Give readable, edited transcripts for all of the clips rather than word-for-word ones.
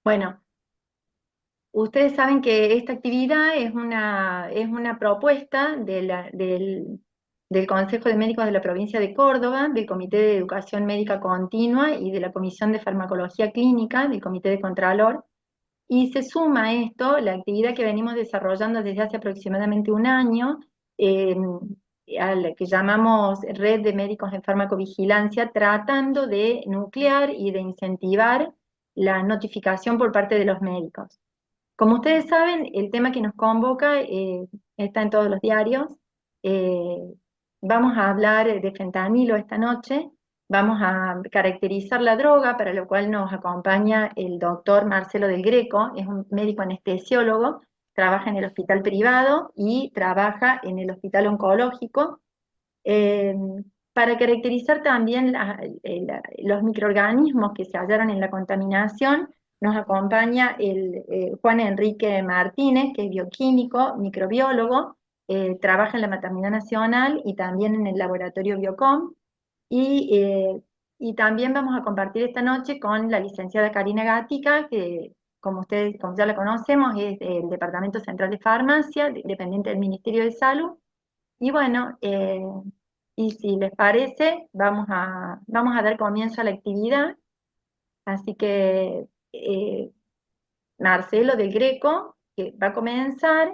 Bueno, ustedes saben que esta actividad es una propuesta del Consejo de Médicos de la Provincia de Córdoba, del Comité de Educación Médica Continua y de la Comisión de Farmacología Clínica del Comité de Contralor. Y se suma a esto la actividad que venimos desarrollando desde hace aproximadamente un año, eh, a la que llamamos Red de Médicos en Farmacovigilancia, tratando de nuclear y de incentivar la notificación por parte de los médicos. Como ustedes saben, el tema que nos convoca está en todos los diarios. Eh, Vamos a hablar de fentanilo esta noche. Vamos a caracterizar la droga, para lo cual nos acompaña el doctor Marcelo del Greco, es un médico anestesiólogo, trabaja en el hospital privado y trabaja en el hospital oncológico. Eh, para caracterizar también los microorganismos que se hallaron en la contaminación, nos acompaña Juan Enrique Martínez, que es bioquímico, microbiólogo, trabaja en la Maternidad Nacional y también en el laboratorio Biocom. Y, eh, y también vamos a compartir esta noche con la licenciada Karina Gatica, que como ya la conocemos, es del Departamento Central de Farmacia, dependiente del Ministerio de Salud. Y bueno, y si les parece, vamos a dar comienzo a la actividad. Así que Marcelo del Greco, que va a comenzar.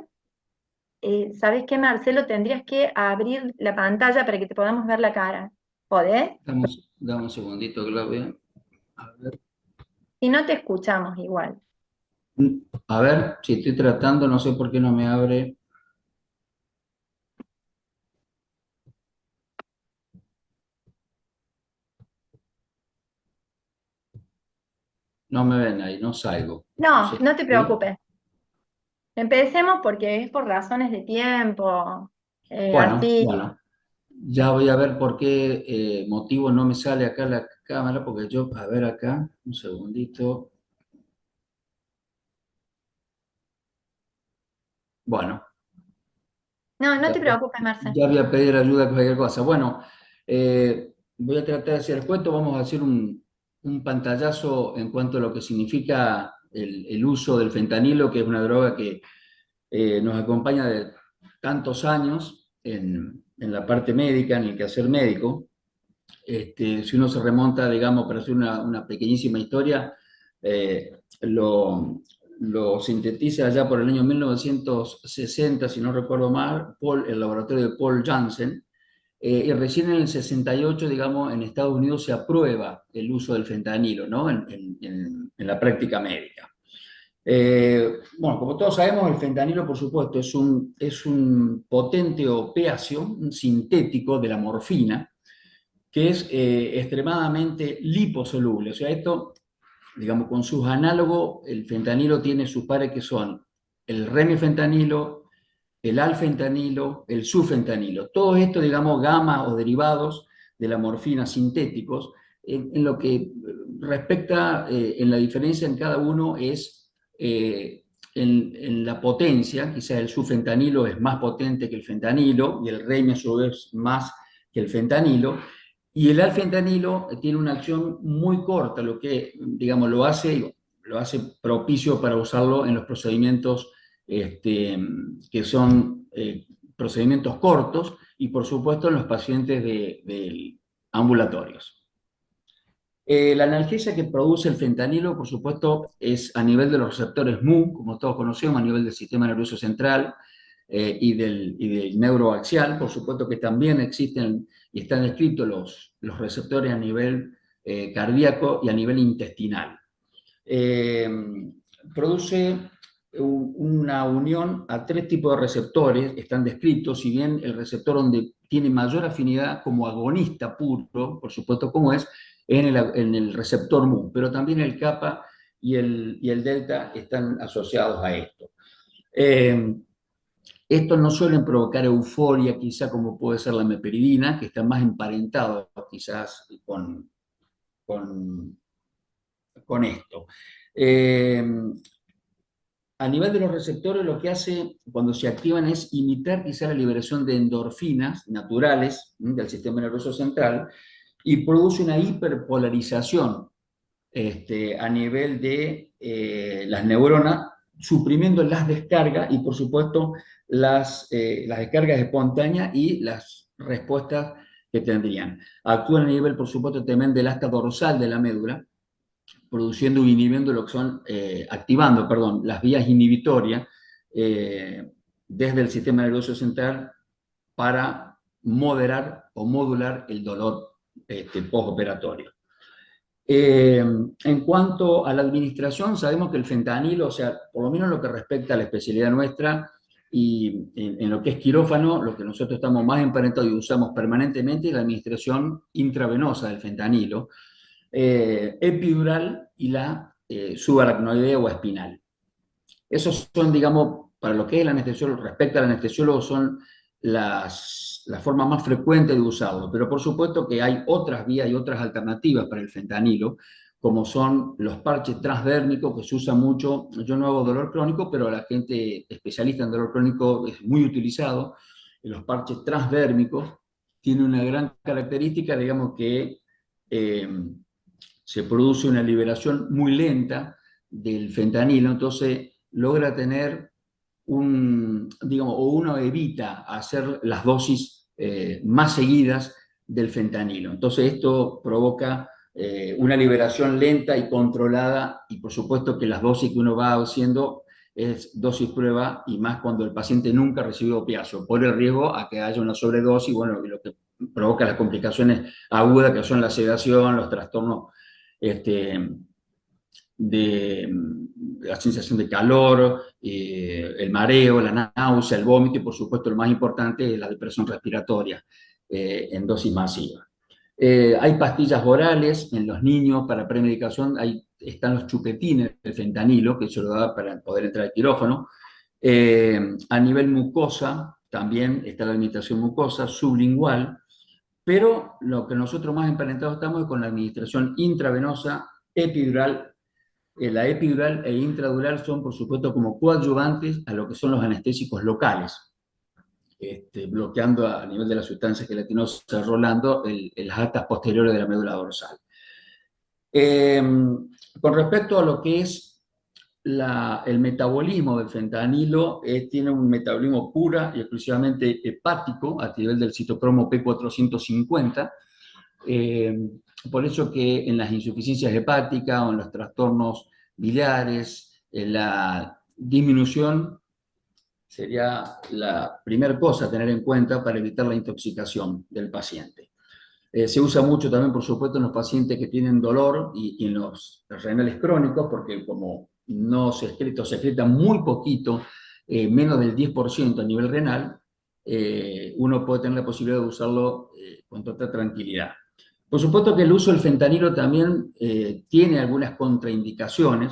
¿Sabes qué, Marcelo? Tendrías que abrir la pantalla para que te podamos ver la cara. ¿Podés? Dame un segundito, Claudia. A ver. Si no, te escuchamos igual. A ver, si estoy tratando, no sé por qué no me abre. No me ven ahí, no salgo. No No, sé. no te ¿Sí? preocupes. Empecemos porque es por razones de tiempo. Bueno, Así. bueno. Ya voy a ver por qué motivo no me sale acá la cámara, porque yo, a ver acá, un segundito. Bueno, No, no ya, te preocupes, Marcelo. ya voy a pedir ayuda con cualquier cosa. Bueno, voy a tratar de hacer el cuento. Vamos a hacer un pantallazo en cuanto a lo que significa el uso del fentanilo, que es una droga que nos acompaña de tantos años en la parte médica, en el quehacer médico. Si uno se remonta, digamos, para hacer una pequeñísima historia, lo sintetiza allá por el año 1960, si no recuerdo mal, el laboratorio de Paul Janssen, y recién en el 68, digamos, en Estados Unidos se aprueba el uso del fentanilo, ¿no? En la práctica médica. Bueno, como todos sabemos, el fentanilo, por supuesto, es un potente opiáceo, un sintético de la morfina, que es extremadamente liposoluble. O sea, esto, digamos, con sus análogos, el fentanilo tiene sus pares que son el remifentanilo, el alfentanilo, el sufentanilo. Todo esto, digamos, gamas o derivados de la morfina sintéticos, en lo que respecta, en la diferencia en cada uno es en la potencia. Quizás el sufentanilo es más potente que el fentanilo y el remi a su vez más que el fentanilo. Y el alfentanilo tiene una acción muy corta, lo que, digamos, lo hace propicio para usarlo en los procedimientos que son procedimientos cortos y, por supuesto, en los pacientes de ambulatorios. La analgesia que produce el fentanilo, por supuesto, es a nivel de los receptores Mu, como todos conocemos, a nivel del sistema nervioso central y del neuroaxial. Por supuesto que también existen y están descritos los receptores a nivel cardíaco y a nivel intestinal. Eh, Produce una unión a tres tipos de receptores, están descritos. Si bien el receptor donde tiene mayor afinidad como agonista puro, por supuesto como es en el receptor Mu, pero también el kappa y el delta están asociados a esto. Eh, Estos no suelen provocar euforia, quizá como puede ser la meperidina, que está más emparentado quizás con, con esto. Eh, a nivel de los receptores, lo que hace cuando se activan es imitar quizá la liberación de endorfinas naturales del sistema nervioso central y produce una hiperpolarización a nivel de las neuronas, suprimiendo las descargas y, por supuesto, las descargas espontáneas y las respuestas que tendrían. Actúan a nivel, por supuesto, también del asta dorsal de la médula, produciendo o inhibiendo lo que son, activando, perdón, las vías inhibitorias desde el sistema nervioso central para moderar o modular el dolor postoperatorio. En cuanto a la administración, sabemos que el fentanilo, o sea, por lo menos en lo que respecta a la especialidad nuestra y en lo que es quirófano, lo que nosotros estamos más emparentados y usamos permanentemente es la administración intravenosa del fentanilo, epidural y la subaracnoidea o espinal. Esos son, digamos, para lo que es el anestesiólogo, respecto al anestesiólogo, son las formas más frecuentes de usarlo. Pero por supuesto que hay otras vías y otras alternativas para el fentanilo, como son los parches transdérmicos, que se usa mucho. Yo no hago dolor crónico, pero la gente especialista en dolor crónico es muy utilizado. Los parches transdérmicos tienen una gran característica, digamos que eh, se produce una liberación muy lenta del fentanilo, entonces logra tener digamos, o uno evita hacer las dosis más seguidas del fentanilo. Entonces esto provoca una liberación lenta y controlada, y por supuesto que las dosis que uno va haciendo es dosis prueba, y más cuando el paciente nunca recibió opiáceo, por el riesgo a que haya una sobredosis, bueno, lo que provoca las complicaciones agudas, que son la sedación, los trastornos este, de la sensación de calor, el mareo, la náusea, el vómito, y por supuesto lo más importante es la depresión respiratoria en dosis masiva. Hay pastillas orales en los niños para premedicación, están los chupetines del fentanilo, que se lo da para poder entrar al quirófano. A nivel mucosa, también está la administración mucosa, sublingual, pero lo que nosotros más emparentados estamos es con la administración intravenosa, epidural. La epidural e intradural son, por supuesto, como coadyuvantes a lo que son los anestésicos locales, bloqueando a nivel de la sustancia gelatinosa, rolando las altas posteriores de la médula dorsal. Con respecto a lo que es el metabolismo del fentanilo, tiene un metabolismo pura y exclusivamente hepático a nivel del citocromo P450. Por eso que en las insuficiencias hepáticas o en los trastornos biliares, la disminución sería la primera cosa a tener en cuenta para evitar la intoxicación del paciente. Se usa mucho también, por supuesto, en los pacientes que tienen dolor y en los renales crónicos, porque como no se excreta muy poquito, menos del 10% a nivel renal, uno puede tener la posibilidad de usarlo con total tranquilidad. Por supuesto que el uso del fentanilo también tiene algunas contraindicaciones,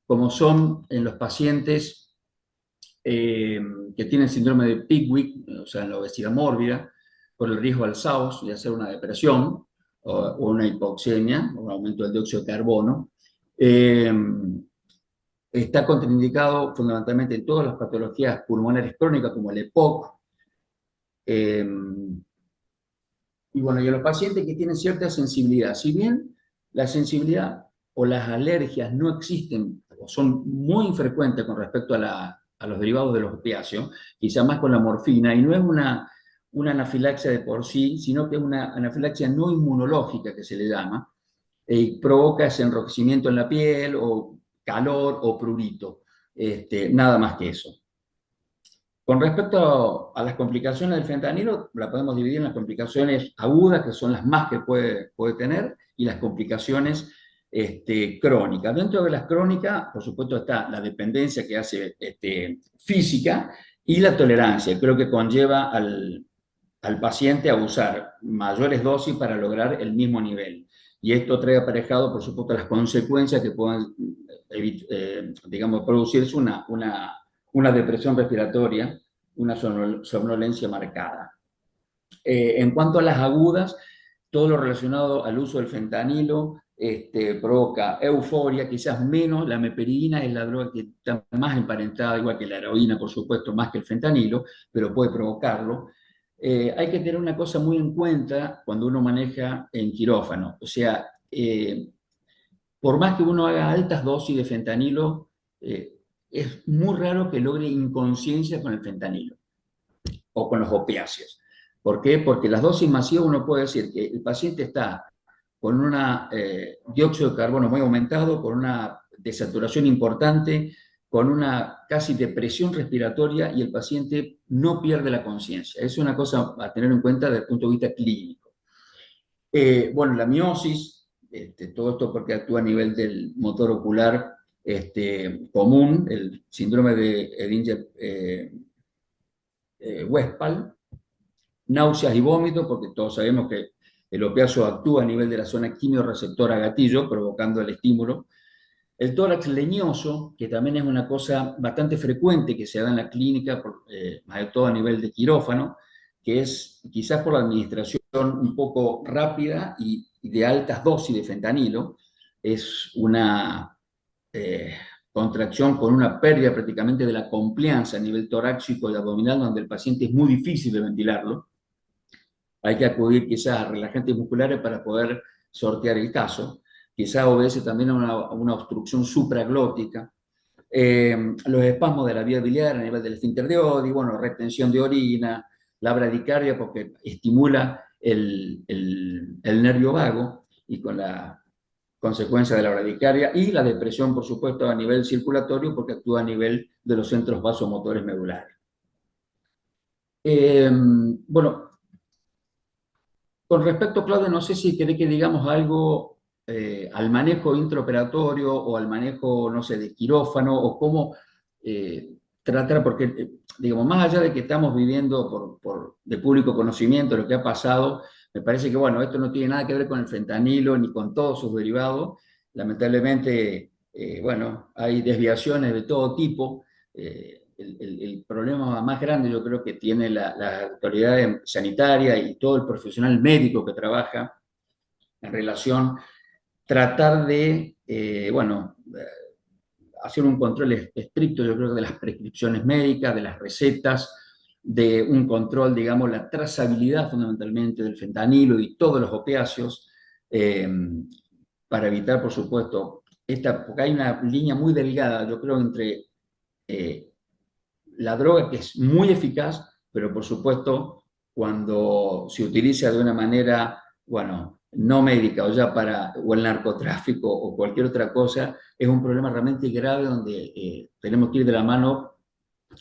como son en los pacientes que tienen síndrome de Pickwick, o sea, en la obesidad mórbida, por el riesgo al SAOS y hacer una depresión o una hipoxemia, o un aumento del dióxido de carbono. Está contraindicado fundamentalmente en todas las patologías pulmonares crónicas, como el EPOC. Y bueno, y a los pacientes que tienen cierta sensibilidad, si bien la sensibilidad o las alergias no existen o son muy infrecuentes con respecto a los derivados de los opiáceos, quizá más con la morfina, y no es una anafilaxia de por sí, sino que es una anafilaxia no inmunológica que se le llama, y provoca ese enrojecimiento en la piel o calor o prurito, nada más que eso. Con respecto a las complicaciones del fentanilo, la podemos dividir en las complicaciones agudas, que son las más que puede tener, y las complicaciones crónicas. Dentro de las crónicas, por supuesto, está la dependencia que hace física y la tolerancia. Creo que conlleva al paciente a usar mayores dosis para lograr el mismo nivel. Y esto trae aparejado, por supuesto, las consecuencias que puedan, digamos, producirse una depresión respiratoria, una somnolencia marcada. En cuanto a las agudas, todo lo relacionado al uso del fentanilo provoca euforia, quizás menos. La meperidina es la droga que está más emparentada, igual que la heroína, por supuesto, más que el fentanilo, pero puede provocarlo. Hay que tener una cosa muy en cuenta cuando uno maneja en quirófano, o sea, por más que uno haga altas dosis de fentanilo, es muy raro que logre inconsciencia con el fentanilo o con los opiáceos. ¿Por qué? Porque las dosis masivas uno puede decir que el paciente está con un dióxido de carbono muy aumentado, con una desaturación importante, con una casi depresión respiratoria y el paciente no pierde la conciencia. Es una cosa a tener en cuenta desde el punto de vista clínico. Bueno, la miosis, todo esto porque actúa a nivel del motor ocular común, el síndrome de Edinger-Westphal, náuseas y vómitos, porque todos sabemos que el opiáceo actúa a nivel de la zona quimiorreceptora gatillo, provocando el estímulo. El tórax leñoso, que también es una cosa bastante frecuente que se da en la clínica, más de todo a nivel de quirófano, que es quizás por la administración un poco rápida y de altas dosis de fentanilo, es una contracción con una pérdida prácticamente de la complianza a nivel torácico y abdominal, donde el paciente es muy difícil de ventilarlo. Hay que acudir quizás a relajantes musculares para poder sortear el caso. Quizás obedece también a una obstrucción supraglótica. Los espasmos de la vía biliar a nivel del esfínter de Oddi, bueno, retención de orina, la bradicardia porque estimula el nervio vago y con la consecuencia de la bradicardia y la depresión, por supuesto, a nivel circulatorio porque actúa a nivel de los centros vasomotores medulares. Bueno, con respecto, Claudia, no sé si querés que digamos algo al manejo intraoperatorio o al manejo, no sé, de quirófano o cómo tratar, porque, digamos, más allá de que estamos viviendo de público conocimiento lo que ha pasado, me parece que, bueno, esto no tiene nada que ver con el fentanilo ni con todos sus derivados. Lamentablemente, bueno, hay desviaciones de todo tipo. El problema más grande yo creo que tiene la autoridad sanitaria y todo el profesional médico que trabaja en relación tratar de, bueno, hacer un control estricto, yo creo, de las prescripciones médicas, de las recetas, de un control, digamos, la trazabilidad fundamentalmente del fentanilo y todos los opiáceos, eh, para evitar, por supuesto, porque hay una línea muy delgada, yo creo, entre eh, la droga que es muy eficaz, pero por supuesto cuando se utiliza de una manera, bueno, no médica o ya o el narcotráfico o cualquier otra cosa, es un problema realmente grave donde tenemos que ir de la mano.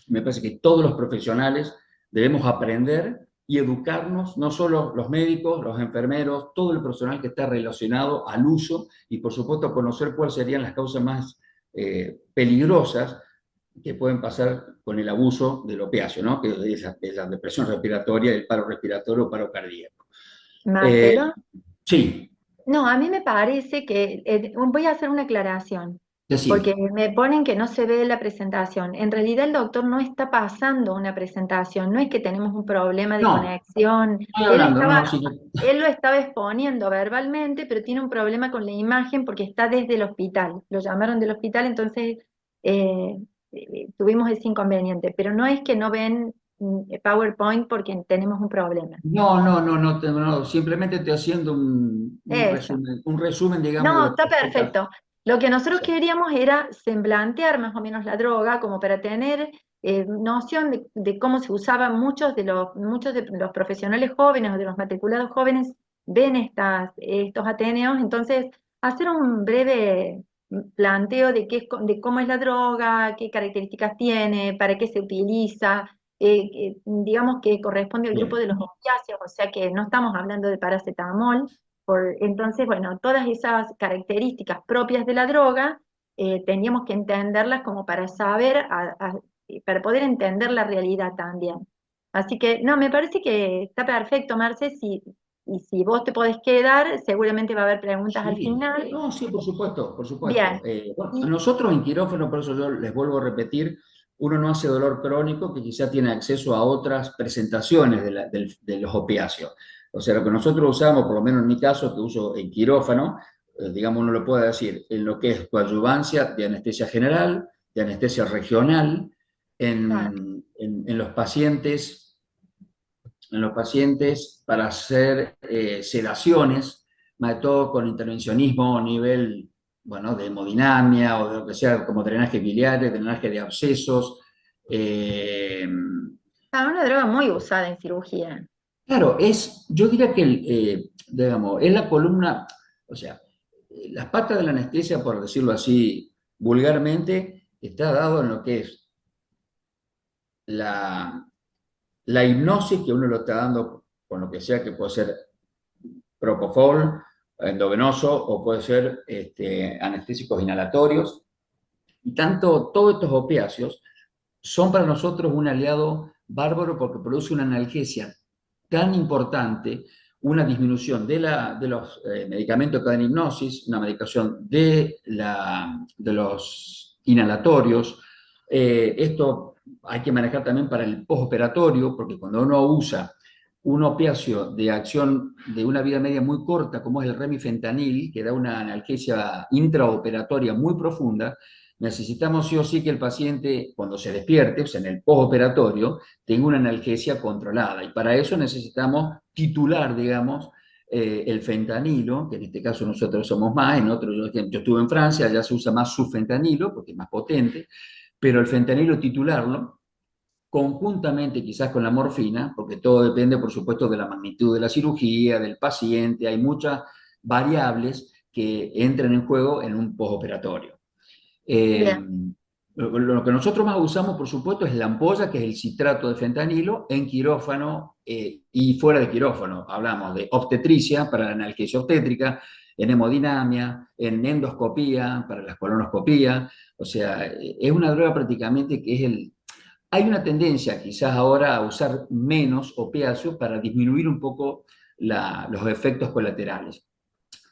Me parece que todos los profesionales debemos aprender y educarnos, no solo los médicos, los enfermeros, todo el personal que está relacionado al uso y por supuesto conocer cuáles serían las causas más peligrosas que pueden pasar con el abuso del opiáceo, ¿no? Que es la depresión respiratoria, el paro respiratorio o paro cardíaco. Eh, Marcelo, sí, no, a mí me parece que voy a hacer una aclaración, porque decime. me ponen que no se ve la presentación. En realidad el doctor no está pasando una presentación, no es que tenemos un problema de No, conexión. estoy hablando, no, sino, Él lo estaba exponiendo verbalmente, pero tiene un problema con la imagen porque está desde el hospital. Lo llamaron del hospital, entonces eh, tuvimos ese inconveniente. Pero no es que no ven PowerPoint porque tenemos un problema. no, simplemente estoy haciendo Eso. un resumen, digamos, de No, lo está que toca. perfecto. Lo que nosotros Sí, queríamos era semblantear más o menos la droga, como para tener noción de cómo se usaba. Muchos de los profesionales jóvenes o de los matriculados jóvenes ven estos Ateneos, entonces hacer un breve planteo de de cómo es la droga, qué características tiene, para qué se utiliza, digamos que corresponde al grupo bien, de los opiáceos, o sea que no estamos hablando de paracetamol. Entonces, bueno, todas esas características propias de la droga, teníamos que entenderlas como para saber, para poder entender la realidad también. Así que, no, me parece que está perfecto, Marce, y si vos te podés quedar, seguramente va a haber preguntas al sí, final. no, sí, por supuesto, por supuesto. Bien, Bueno, y nosotros en quirófano, por eso yo les vuelvo a repetir, uno no hace dolor crónico que quizá tiene acceso a otras presentaciones de los opiáceos. O sea, lo que nosotros usamos, por lo menos en mi caso, que uso en quirófano, digamos, uno lo puede decir, en lo que es coadyuvancia de anestesia general, de anestesia regional, ah, en los pacientes para hacer sedaciones, más de todo con intervencionismo a nivel bueno, de hemodinamia o de lo que sea, como drenaje biliar, drenaje de abscesos. Eh, Ah, una droga muy usada en cirugía. claro, yo diría que, digamos, es la columna, o sea, las patas de la anestesia, por decirlo así vulgarmente, está dado en lo que es la, la hipnosis que uno lo está dando con lo que sea, que puede ser propofol, endovenoso, o puede ser anestésicos inhalatorios. Y tanto todos estos opiáceos son para nosotros un aliado bárbaro porque produce una analgesia tan importante, una disminución de los medicamentos que dan hipnosis, una medicación de los inhalatorios. Esto hay que manejar también para el postoperatorio, porque cuando uno usa un opiáceo de acción de una vida media muy corta, como es el remifentanil, que da una analgesia intraoperatoria muy profunda, necesitamos sí o sí que el paciente, cuando se despierte, o sea, en el postoperatorio, tenga una analgesia controlada. Y para eso necesitamos titular, digamos, el fentanilo, que en este caso nosotros somos más, en otro, yo estuve en Francia, allá se usa más sufentanilo, porque es más potente, pero el fentanilo titularlo, conjuntamente quizás con la morfina, porque todo depende, por supuesto, de la magnitud de la cirugía, del paciente, hay muchas variables que entran en juego en un postoperatorio. Eh, Bien, lo que nosotros más usamos, por supuesto, es la ampolla, que es el citrato de fentanilo, en quirófano y fuera de quirófano. Hablamos de obstetricia para la analgesia obstétrica, en hemodinamia, en endoscopía para la colonoscopía. O sea, es una droga prácticamente que es el... Hay una tendencia quizás ahora a usar menos opiáceos para disminuir un poco los efectos colaterales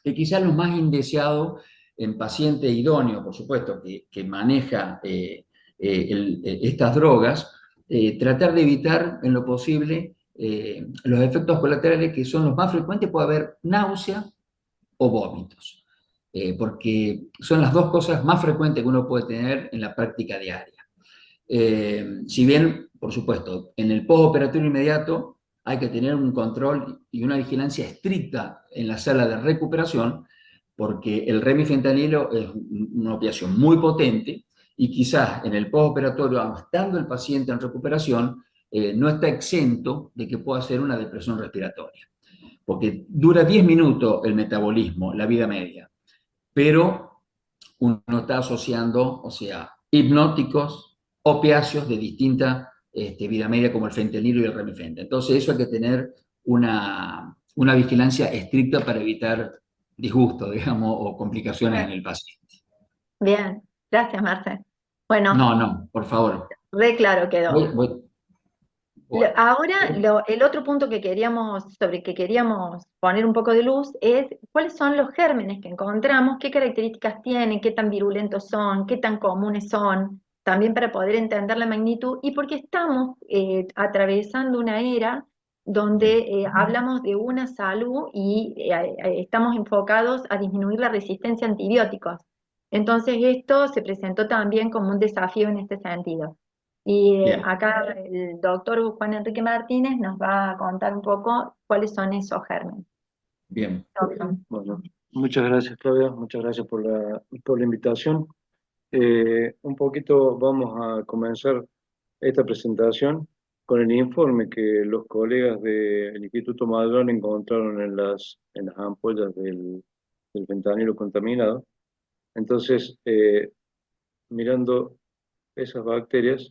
que quizás lo más indeseado en paciente idóneo, por supuesto, que maneja estas drogas, tratar de evitar en lo posible los efectos colaterales que son los más frecuentes, puede haber náusea o vómitos, porque son las dos cosas más frecuentes que uno puede tener en la práctica diaria. Si bien, por supuesto, en el postoperatorio inmediato hay que tener un control y una vigilancia estricta en la sala de recuperación, porque el remifentanilo es una opiación muy potente y quizás en el postoperatorio, estando el paciente en recuperación, no está exento de que pueda ser una depresión respiratoria, porque dura 10 minutos el metabolismo, la vida media, pero uno está asociando, o sea, hipnóticos, opiáceos de distinta vida media como el fentanilo y el remifentanilo. Entonces eso hay que tener una vigilancia estricta para evitar disgustos, digamos, o complicaciones en bien, el paciente. bien. Gracias, Marce. Bueno, No, no, por favor. re claro quedó. Bueno. Ahora, el otro punto que queríamos, sobre que queríamos poner un poco de luz es cuáles son los gérmenes que encontramos, qué características tienen, qué tan virulentos son, qué tan comunes son, también para poder entender la magnitud y porque estamos atravesando una era donde Bien, hablamos de una salud y estamos enfocados a disminuir la resistencia a antibióticos. Entonces, esto se presentó también como un desafío en este sentido. Y bien, acá el doctor Juan Enrique Martínez nos va a contar un poco cuáles son esos gérmenes. bien, Doctor. Bueno, muchas gracias, Claudia, muchas gracias por la invitación. Un poquito vamos a comenzar esta presentación con el informe que los colegas del Instituto Madrón encontraron en las ampollas del fentanilo contaminado. Entonces, mirando esas bacterias,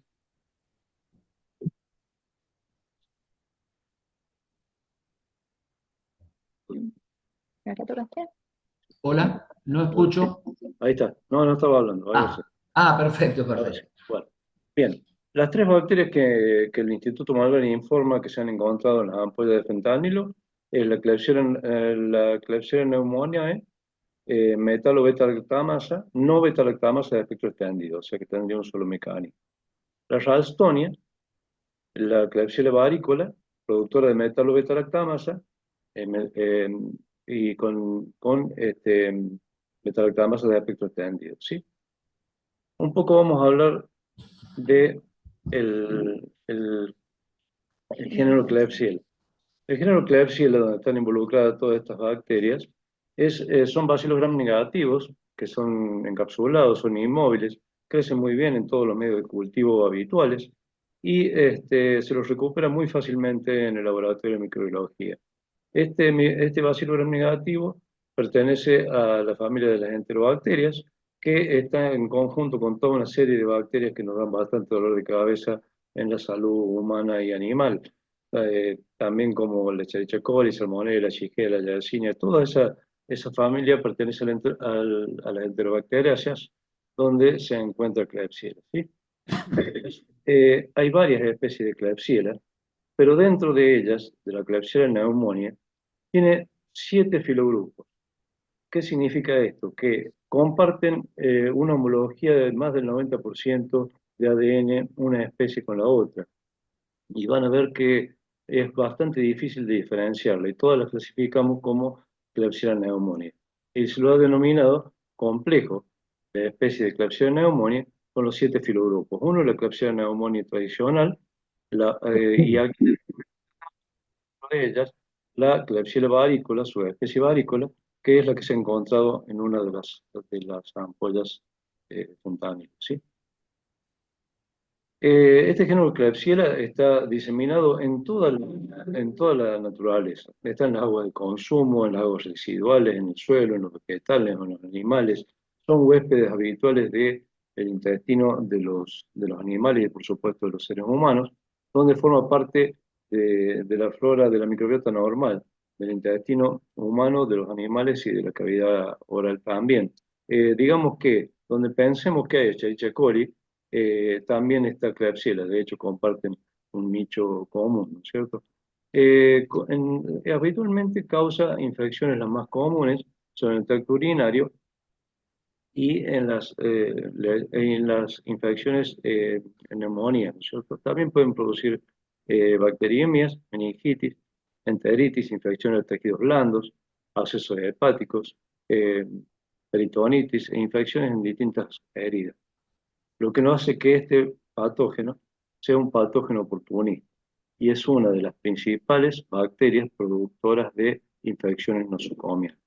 ¿Acá tocaste? hola, no sí, escucho. ahí está, no, no estaba hablando, ahora sí. Perfecto, Ahora sí. perfecto. Bueno, bien. Las tres bacterias que el Instituto Malvern informa que se han encontrado en las ampollas de fentanilo es la Klebsiella pneumoniae, metalobeta-lactamasa, no beta-lactamasa de espectro extendido, o sea que tendría un solo mecanismo. La Ralstonia, la Klebsiella varicola, productora de metalobeta-lactamasa, y con beta-lactamasa de espectro extendido, ¿sí? Un poco vamos a hablar de el género Klebsiella. El género Klebsiella, donde están involucradas todas estas bacterias, son bacilos gram negativos, que son encapsulados, son inmóviles, crecen muy bien en todos los medios de cultivo habituales y se los recupera muy fácilmente en el laboratorio de microbiología. Este bacilo gram negativo pertenece a la familia de las enterobacterias, que está en conjunto con toda una serie de bacterias que nos dan bastante dolor de cabeza en la salud humana y animal. También como la Escherichia coli, Salmonella, Shigella, Yersinia, toda esa familia pertenece a las enterobacterias, donde se encuentra Klebsiella, ¿sí? Hay varias especies de Klebsiella, pero dentro de ellas, de la Klebsiella pneumoniae, tiene 7 filogrupos. ¿Qué significa esto? Que comparten una homología de más del 90% de ADN una especie con la otra. Y van a ver que es bastante difícil de diferenciarla y todas las clasificamos como Klebsiella pneumoniae. Y se lo ha denominado complejo de especie de Klebsiella pneumoniae con los 7 filogrupos. Uno, la Klebsiella pneumoniae tradicional, y aquí de ellas, la Klebsiella varicola, su especie varicola, que es la que se ha encontrado en una de las ampollas fontánicas, ¿sí? Este género Klebsiella está diseminado en toda la naturaleza. Está en las aguas de consumo, en las aguas residuales, en el suelo, en los vegetales, en los animales. Son huéspedes habituales del intestino de los animales y, por supuesto, de los seres humanos, donde forma parte de la flora de la microbiota normal, del intestino humano, de los animales y de la cavidad oral también. Digamos que donde pensemos que hay Escherichia coli, también está Klebsiella, de hecho comparten un nicho común, ¿no es cierto? Habitualmente causa infecciones las más comunes, son en el tracto urinario y en las infecciones en neumonía, ¿no es cierto? También pueden producir bacteriemias, meningitis, enteritis, infecciones de tejidos blandos, abscesos hepáticos, eh, peritonitis e infecciones en distintas heridas, lo que no hace que este patógeno sea un patógeno oportunista y es una de las principales bacterias productoras de infecciones nosocomiales.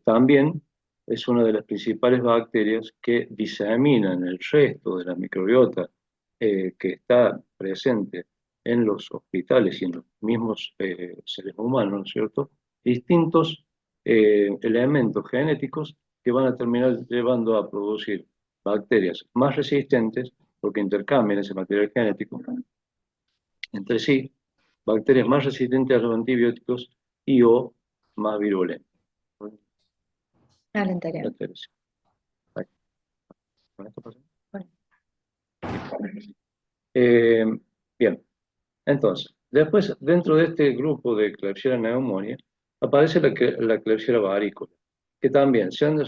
También es una de las principales bacterias que diseminan el resto de la microbiota que está presente en los hospitales y en los mismos seres humanos, ¿no es cierto? Distintos elementos genéticos que van a terminar llevando a producir bacterias más resistentes porque intercambian ese material genético entre sí, bacterias más resistentes a los antibióticos y o más virulentas. Al anterior. Bacterias. ¿Con esto pasa? Bueno. Eh, bien, entonces, después dentro de este grupo de Klebsiella pneumoniae aparece la Klebsiella varicola, que también se han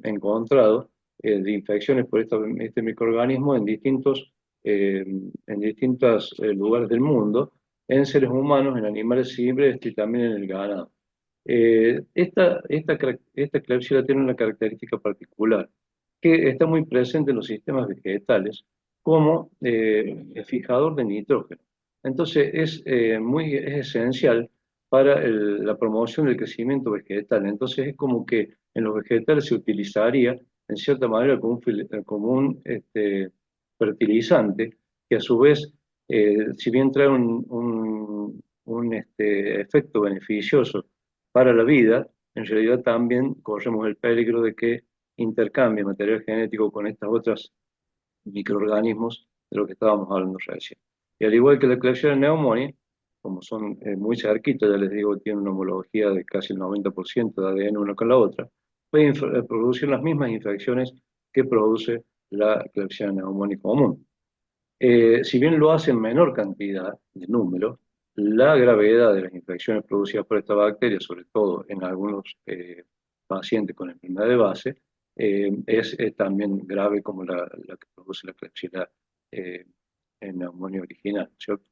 encontrado de infecciones por este microorganismo en distintos lugares del mundo, en seres humanos, en animales silvestres y también en el ganado. Esta Klebsiella tiene una característica particular, que está muy presente en los sistemas vegetales como fijador de nitrógeno. Entonces es esencial para la promoción del crecimiento vegetal. Entonces es como que en los vegetales se utilizaría en cierta manera como un fertilizante que a su vez, si bien trae un efecto beneficioso para la vida, en realidad también corremos el peligro de que intercambie material genético con estas otras microorganismos de lo que estábamos hablando recién. Y al igual que la Klebsiella pneumoniae, como son muy cerquitas, ya les digo, tienen una homología de casi el 90% de ADN una con la otra, pueden producir las mismas infecciones que produce la Klebsiella pneumoniae común. Si bien lo hace en menor cantidad de número, la gravedad de las infecciones producidas por esta bacteria, sobre todo en algunos pacientes con enfermedad de base, es también grave como la que produce la Klebsiella en neumonía original, ¿cierto?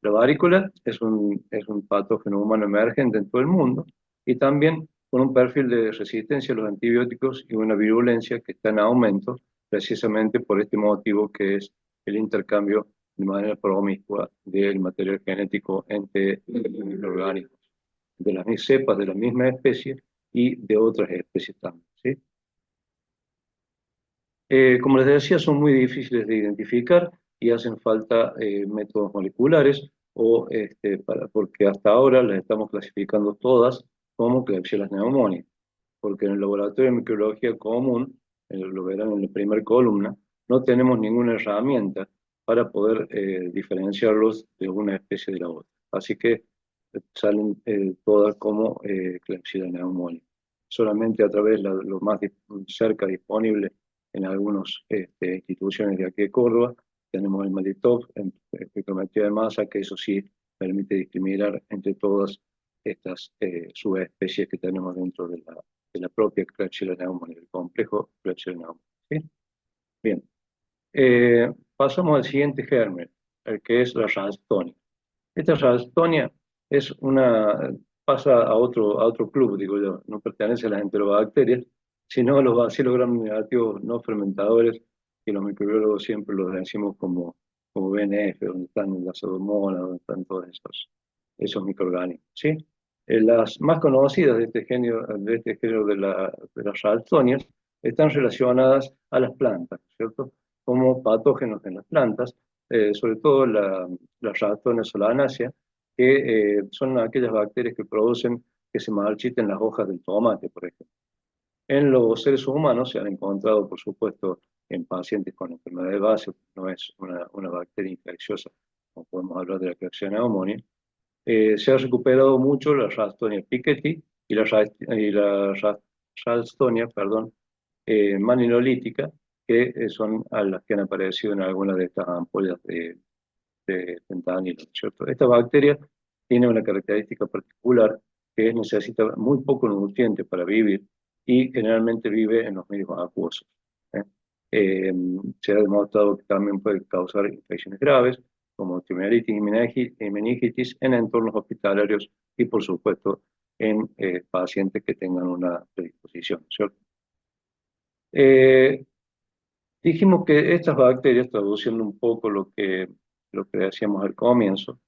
La varícola es un patógeno humano emergente en todo el mundo y también con un perfil de resistencia a los antibióticos y una virulencia que está en aumento precisamente por este motivo que es el intercambio de manera promiscua del material genético entre microorganismos de las cepas de la misma especie y de otras especies también, ¿sí? Como les decía, son muy difíciles de identificar y hacen falta métodos moleculares porque hasta ahora las estamos clasificando todas como Klebsiella pneumoniae, porque en el laboratorio de microbiología común, lo verán en la primera columna, no tenemos ninguna herramienta para poder diferenciarlos de una especie de la otra. Así que salen todas como Klebsiella pneumoniae. Solamente a través de lo más cerca disponible en algunas instituciones de aquí de Córdoba, tenemos el Malitop, en espectrometría de masa, que eso sí permite discriminar entre todas estas subespecies que tenemos dentro de la propia Klebsiella pneumoniae, el complejo Klebsiella pneumoniae. ¿Sí? Bien. Pasamos al siguiente germen, el que es la Ralstonia. Esta Ralstonia es pasa a otro club, digo yo, no pertenece a las enterobacterias, sino a los bacilos gram negativos no fermentadores, que los microbiólogos siempre los decimos como BNF, donde están las pseudomonas, donde están todos esos microorganismos, ¿sí? Las más conocidas de este género de las Ralstonias están relacionadas a las plantas, ¿cierto? Como patógenos en las plantas, sobre todo la Ralstonia solanaceae, que son aquellas bacterias que producen que se marchiten las hojas del tomate, por ejemplo. En los seres humanos se han encontrado, por supuesto, en pacientes con enfermedad de base, no es una bacteria infecciosa, como podemos hablar de la Klebsiella pneumoniae. Se ha recuperado mucho la Ralstonia piketty y la Ralstonia, perdón, maninolítica, que son a las que han aparecido en algunas de estas ampollas de fentanilo, ¿cierto? Esta bacteria tiene una característica particular que necesita muy poco nutriente para vivir y generalmente vive en los medios acuosos. ¿eh? Se ha demostrado que también puede causar infecciones graves como osteomielitis y meningitis en entornos hospitalarios y por supuesto en pacientes que tengan una predisposición, ¿cierto? Dijimos que estas bacterias, traduciendo un poco lo que decíamos al comienzo,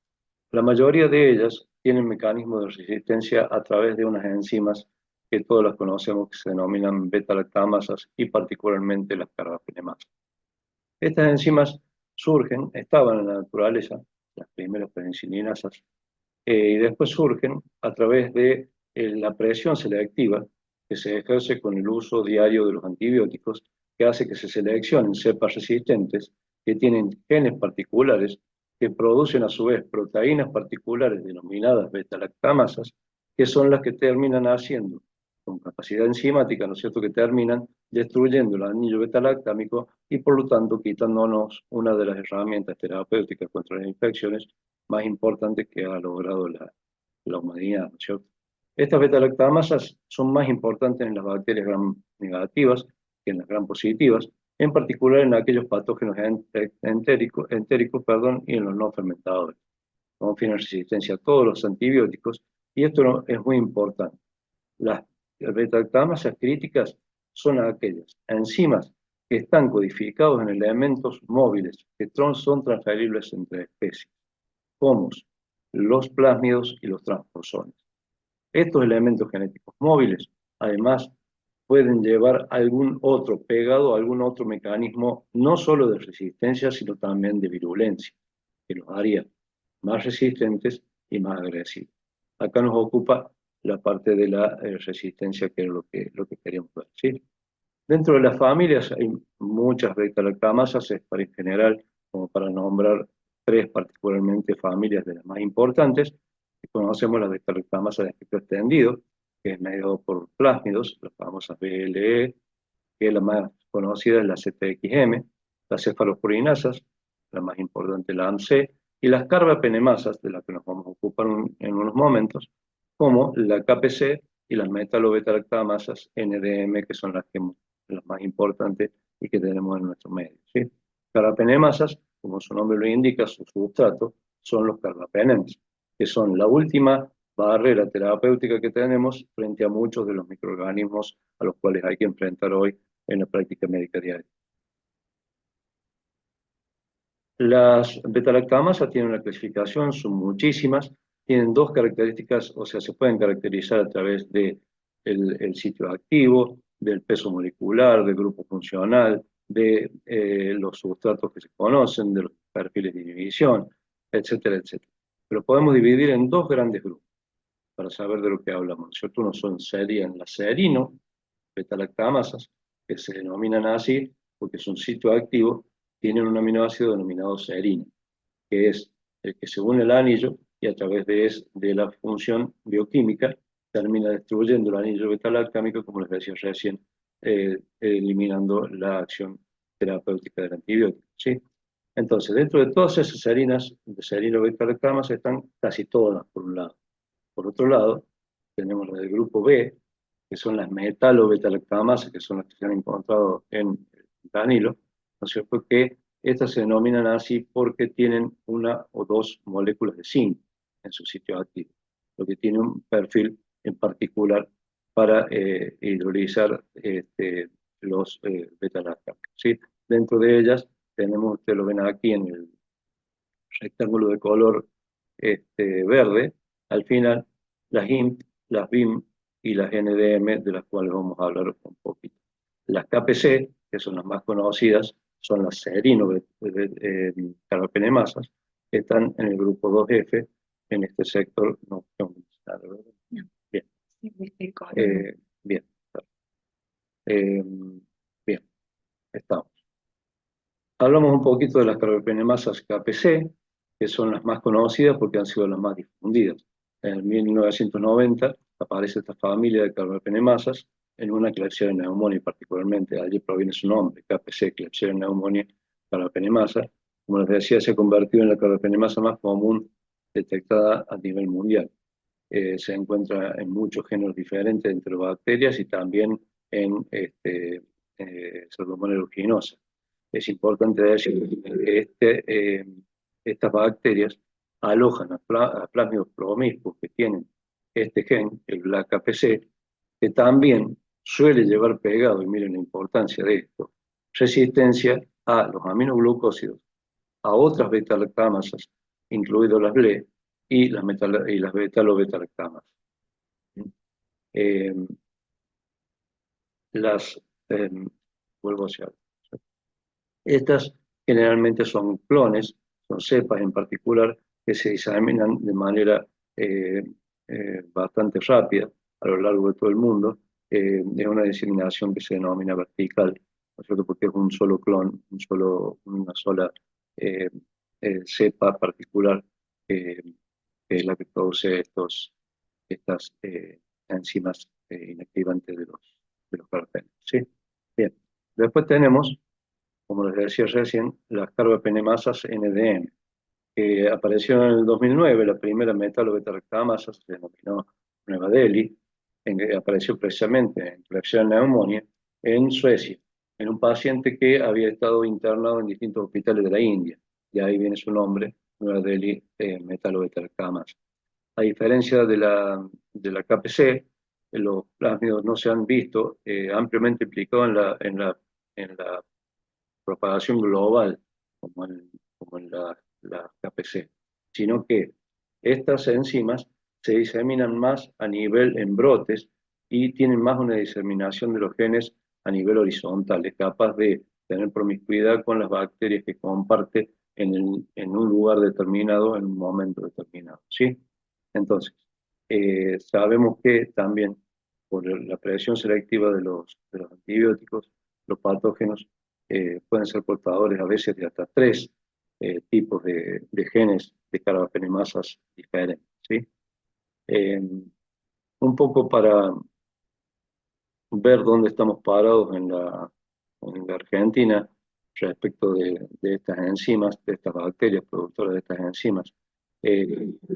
la mayoría de ellas tienen mecanismos de resistencia a través de unas enzimas que todas las conocemos, que se denominan beta-lactamasas y particularmente las carbapenemasas. Estas enzimas estaban en la naturaleza, las primeras penicillinasas, y después surgen a través de la presión selectiva que se ejerce con el uso diario de los antibióticos, que hace que se seleccionen cepas resistentes que tienen genes particulares que producen a su vez proteínas particulares denominadas beta-lactamasas, que son las que terminan haciendo, con capacidad enzimática, ¿no es cierto?, que terminan destruyendo el anillo beta-lactámico y por lo tanto quitándonos una de las herramientas terapéuticas contra las infecciones más importantes que ha logrado la humanidad, ¿no es cierto? Estas beta-lactamasas son más importantes en las bacterias gram negativas que en las gram positivas, en particular en aquellos patógenos entéricos, perdón, y en los no fermentadores. Confieren resistencia a todos los antibióticos, y esto es muy importante. Las beta-lactamasas críticas son aquellas enzimas que están codificados en elementos móviles que son transferibles entre especies, como los plásmidos y los transposones. Estos elementos genéticos móviles, además, pueden llevar algún otro pegado, algún otro mecanismo, no solo de resistencia, sino también de virulencia, que los haría más resistentes y más agresivos. Acá nos ocupa la parte de la resistencia, que es lo que queríamos ver, ¿sí? Dentro de las familias hay muchas beta-lactamasas, en general, como para nombrar tres particularmente familias de las más importantes. Conocemos las beta-lactamasas de espectro extendido, que es mediado por plásmidos, las famosas BLE, que la más conocida es la ZXM, las cefalosporinasas, la más importante la AMC, y las carbapenemasas, de las que nos vamos a ocupar en unos momentos, como la KPC y las metalobeta-lactamasas NDM, que son las más importantes y que tenemos en nuestro medio, ¿sí? Carbapenemasas, como su nombre lo indica, su sustrato, son los carbapenems, que son la última barrera terapéutica que tenemos frente a muchos de los microorganismos a los cuales hay que enfrentar hoy en la práctica médica diaria. Las beta-lactamasas tienen una clasificación, son muchísimas, tienen dos características, o sea, se pueden caracterizar a través de el sitio activo, del peso molecular, del grupo funcional, de los sustratos que se conocen, de los perfiles de inhibición, etcétera, etcétera. Pero podemos dividir en dos grandes grupos para saber de lo que hablamos, ¿cierto? Uno serían las serino, beta-lactamasas, que se denominan así porque es un sitio activo, tienen un aminoácido denominado serina, que es el que se une al anillo y a través de la función bioquímica termina destruyendo el anillo beta-lactámico, como les decía recién, eliminando la acción terapéutica del antibiótico, ¿sí? Entonces, dentro de todas esas serinas, de serino beta-lactamas, están casi todas, por un lado. Por otro lado, tenemos las del grupo B, que son las metalo-beta-lactamasas, que son las que se han encontrado en el fentanilo, ¿no es cierto? Que estas se denominan así porque tienen una o dos moléculas de zinc en su sitio activo, lo que tiene un perfil en particular para hidrolizar los beta-lactámicos, ¿sí? Dentro de ellas tenemos, ustedes lo ven aquí en el rectángulo de color verde, al final las IMP, las BIM y las NDM, de las cuales vamos a hablar un poquito. Las KPC, que son las más conocidas, son las serino-carbapenemasas, que están en el grupo 2F, en este sector. No, bien. Bien. Bien, estamos. Hablamos un poquito de las carbapenemasas KPC, que son las más conocidas porque han sido las más difundidas. En 1990 aparece esta familia de carbapenemasas en una Klebsiella pneumoniae particularmente, allí proviene su nombre, KPC, Klebsiella pneumoniae carbapenemasa. Como les decía, se ha convertido en la carbapenemasa más común detectada a nivel mundial. Se encuentra en muchos géneros diferentes entre bacterias y también en Pseudomonas aeruginosa. Es importante decir que estas bacterias alojan a plásmidos promiscuos que tienen este gen, el BLAC-KPC, que también suele llevar pegado, y miren la importancia de esto, resistencia a los aminoglucósidos, a otras beta-lactamasas, incluidas las BLE y las betalo-beta-lactamasas. Vuelvo hacia estas generalmente son clones, son cepas en particular, que se diseminan de manera bastante rápida a lo largo de todo el mundo. Es una diseminación que se denomina vertical, ¿no es cierto? Porque es un solo clon, una sola cepa particular que es la que produce estas enzimas inactivantes de los carbapenemas, ¿sí? Bien. Después tenemos, como les decía recién, las carbapenemasas NDM, que aparecieron en el 2009, la primera metalo-beta-lactamasa se denominó Nueva Delhi, apareció precisamente en Klebsiella pneumoniae en Suecia, en un paciente que había estado internado en distintos hospitales de la India, y ahí viene su nombre, Nueva Delhi metalo-beta-lactamasa. A diferencia de la KPC, los plásmidos no se han visto ampliamente implicados en la propagación global, como en la KPC, sino que estas enzimas se diseminan más a nivel en brotes y tienen más una diseminación de los genes a nivel horizontal, es capaz de tener promiscuidad con las bacterias que comparte en un lugar determinado, en un momento determinado, ¿sí? Entonces, sabemos que también por la predicción selectiva de los antibióticos, los patógenos pueden ser portadores a veces de hasta 3 tipos de genes de carbapenemasas diferentes, ¿sí? Un poco para ver dónde estamos parados en la Argentina respecto de estas enzimas, de estas bacterias productoras de estas enzimas.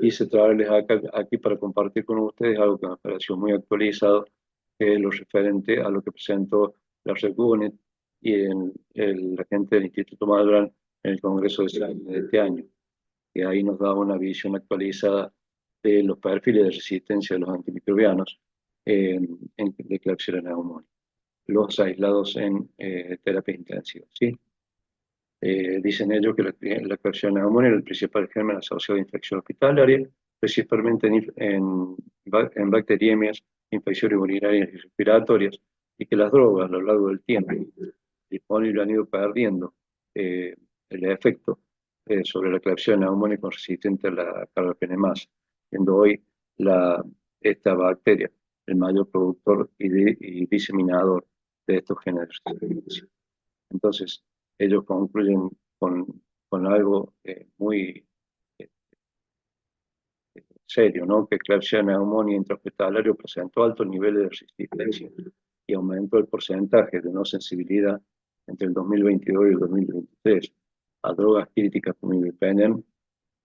Quise traerles aquí para compartir con ustedes algo que me pareció muy actualizado, que es lo referente a lo que presentó la Red UNED y la gente del Instituto Malbrán en el Congreso de Science de este año, que ahí nos da una visión actualizada de los perfiles de resistencia de los antimicrobianos de Klebsiella pneumoniae, los aislados en terapia intensiva, ¿sí? Dicen ellos que la Klebsiella pneumoniae es el principal germen asociado a infección hospitalaria, principalmente en bacteriemias infecciones urinarias y respiratorias, y que las drogas a lo largo del tiempo disponibles han ido perdiendo el efecto sobre la Klebsiella pneumoniae resistente a la carbapenemasa, siendo hoy esta bacteria el mayor productor y diseminador de estos géneros. Entonces, ellos concluyen con algo muy serio, ¿no? Que Klebsiella pneumoniae intrahospitalario presentó altos niveles de resistencia y aumentó el porcentaje de no sensibilidad entre el 2022 y el 2023 a drogas críticas como ibuprofen,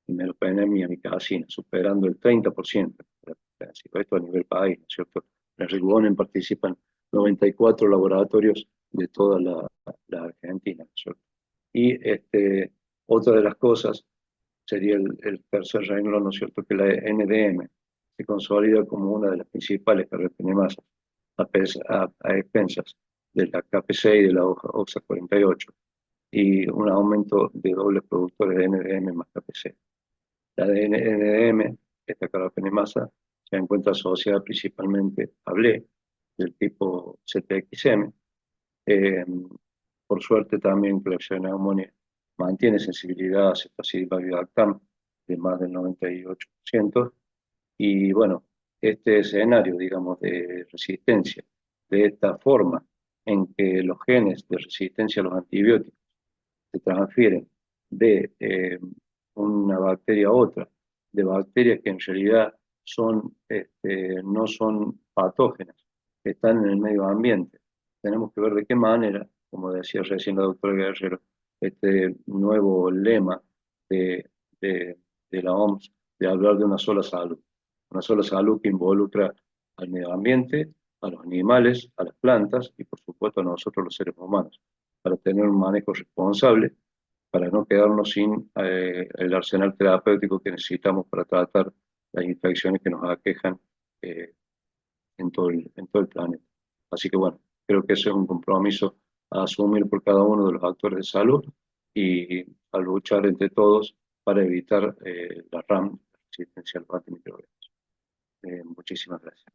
meropenem y amikacina, superando el 30% de la presencia. Esto a nivel país, ¿no es cierto? En el Rigonen participan 94 laboratorios de toda la Argentina, ¿no es cierto? Y otra de las cosas sería el tercer renglón, ¿no es cierto?, que la NDM se consolida como una de las principales carbapenemasas a expensas de la KP6 y de la OXA 48 y un aumento de dobles productores de NDM más KP6. La de NDM, esta carbapenemasa, se encuentra asociada principalmente a BLE del tipo ZXM. Por suerte también Klebsiella pneumoniae mantiene sensibilidad a cefazimab de más del 98%. Y bueno, este escenario, digamos, de resistencia, de esta forma en que los genes de resistencia a los antibióticos se transfieren de una bacteria a otra, de bacterias que en realidad no son patógenas, que están en el medio ambiente. Tenemos que ver de qué manera, como decía recién la doctora Guerrero, este nuevo lema de, de la OMS de hablar de una sola salud que involucra al medio ambiente, a los animales, a las plantas y por supuesto a nosotros los seres humanos, para tener un manejo responsable, para no quedarnos sin el arsenal terapéutico que necesitamos para tratar las infecciones que nos aquejan eh, en todo el planeta. Así que bueno, creo que ese es un compromiso a asumir por cada uno de los actores de salud y a luchar entre todos para evitar la RAM, la resistencia a los antimicrobianos. Muchísimas gracias.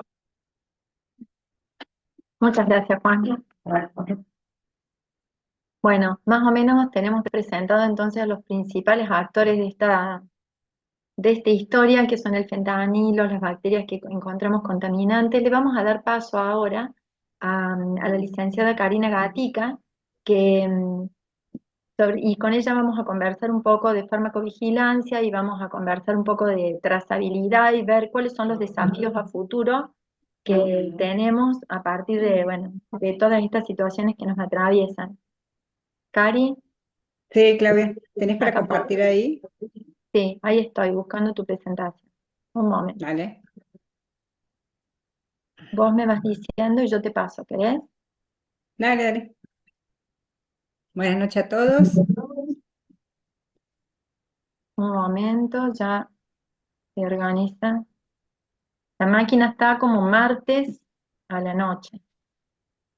Muchas gracias, Juan. Bueno, más o menos tenemos presentado entonces a los principales actores de esta historia, que son el fentanilo, las bacterias que encontramos contaminantes. Le vamos a dar paso ahora a la licenciada Karina Gatica, y con ella vamos a conversar un poco de farmacovigilancia y vamos a conversar un poco de trazabilidad y ver cuáles son los desafíos a futuro que tenemos a partir de, bueno, de todas estas situaciones que nos atraviesan. Cari, Sí, Claudia, ¿tenés para compartir ahí? sí, ahí estoy buscando tu presentación. Un momento. Vale, Vos me vas diciendo y yo te paso, ¿querés? dale, dale. Buenas noches a todos. Un momento, ya se organiza. La máquina está como martes a la noche,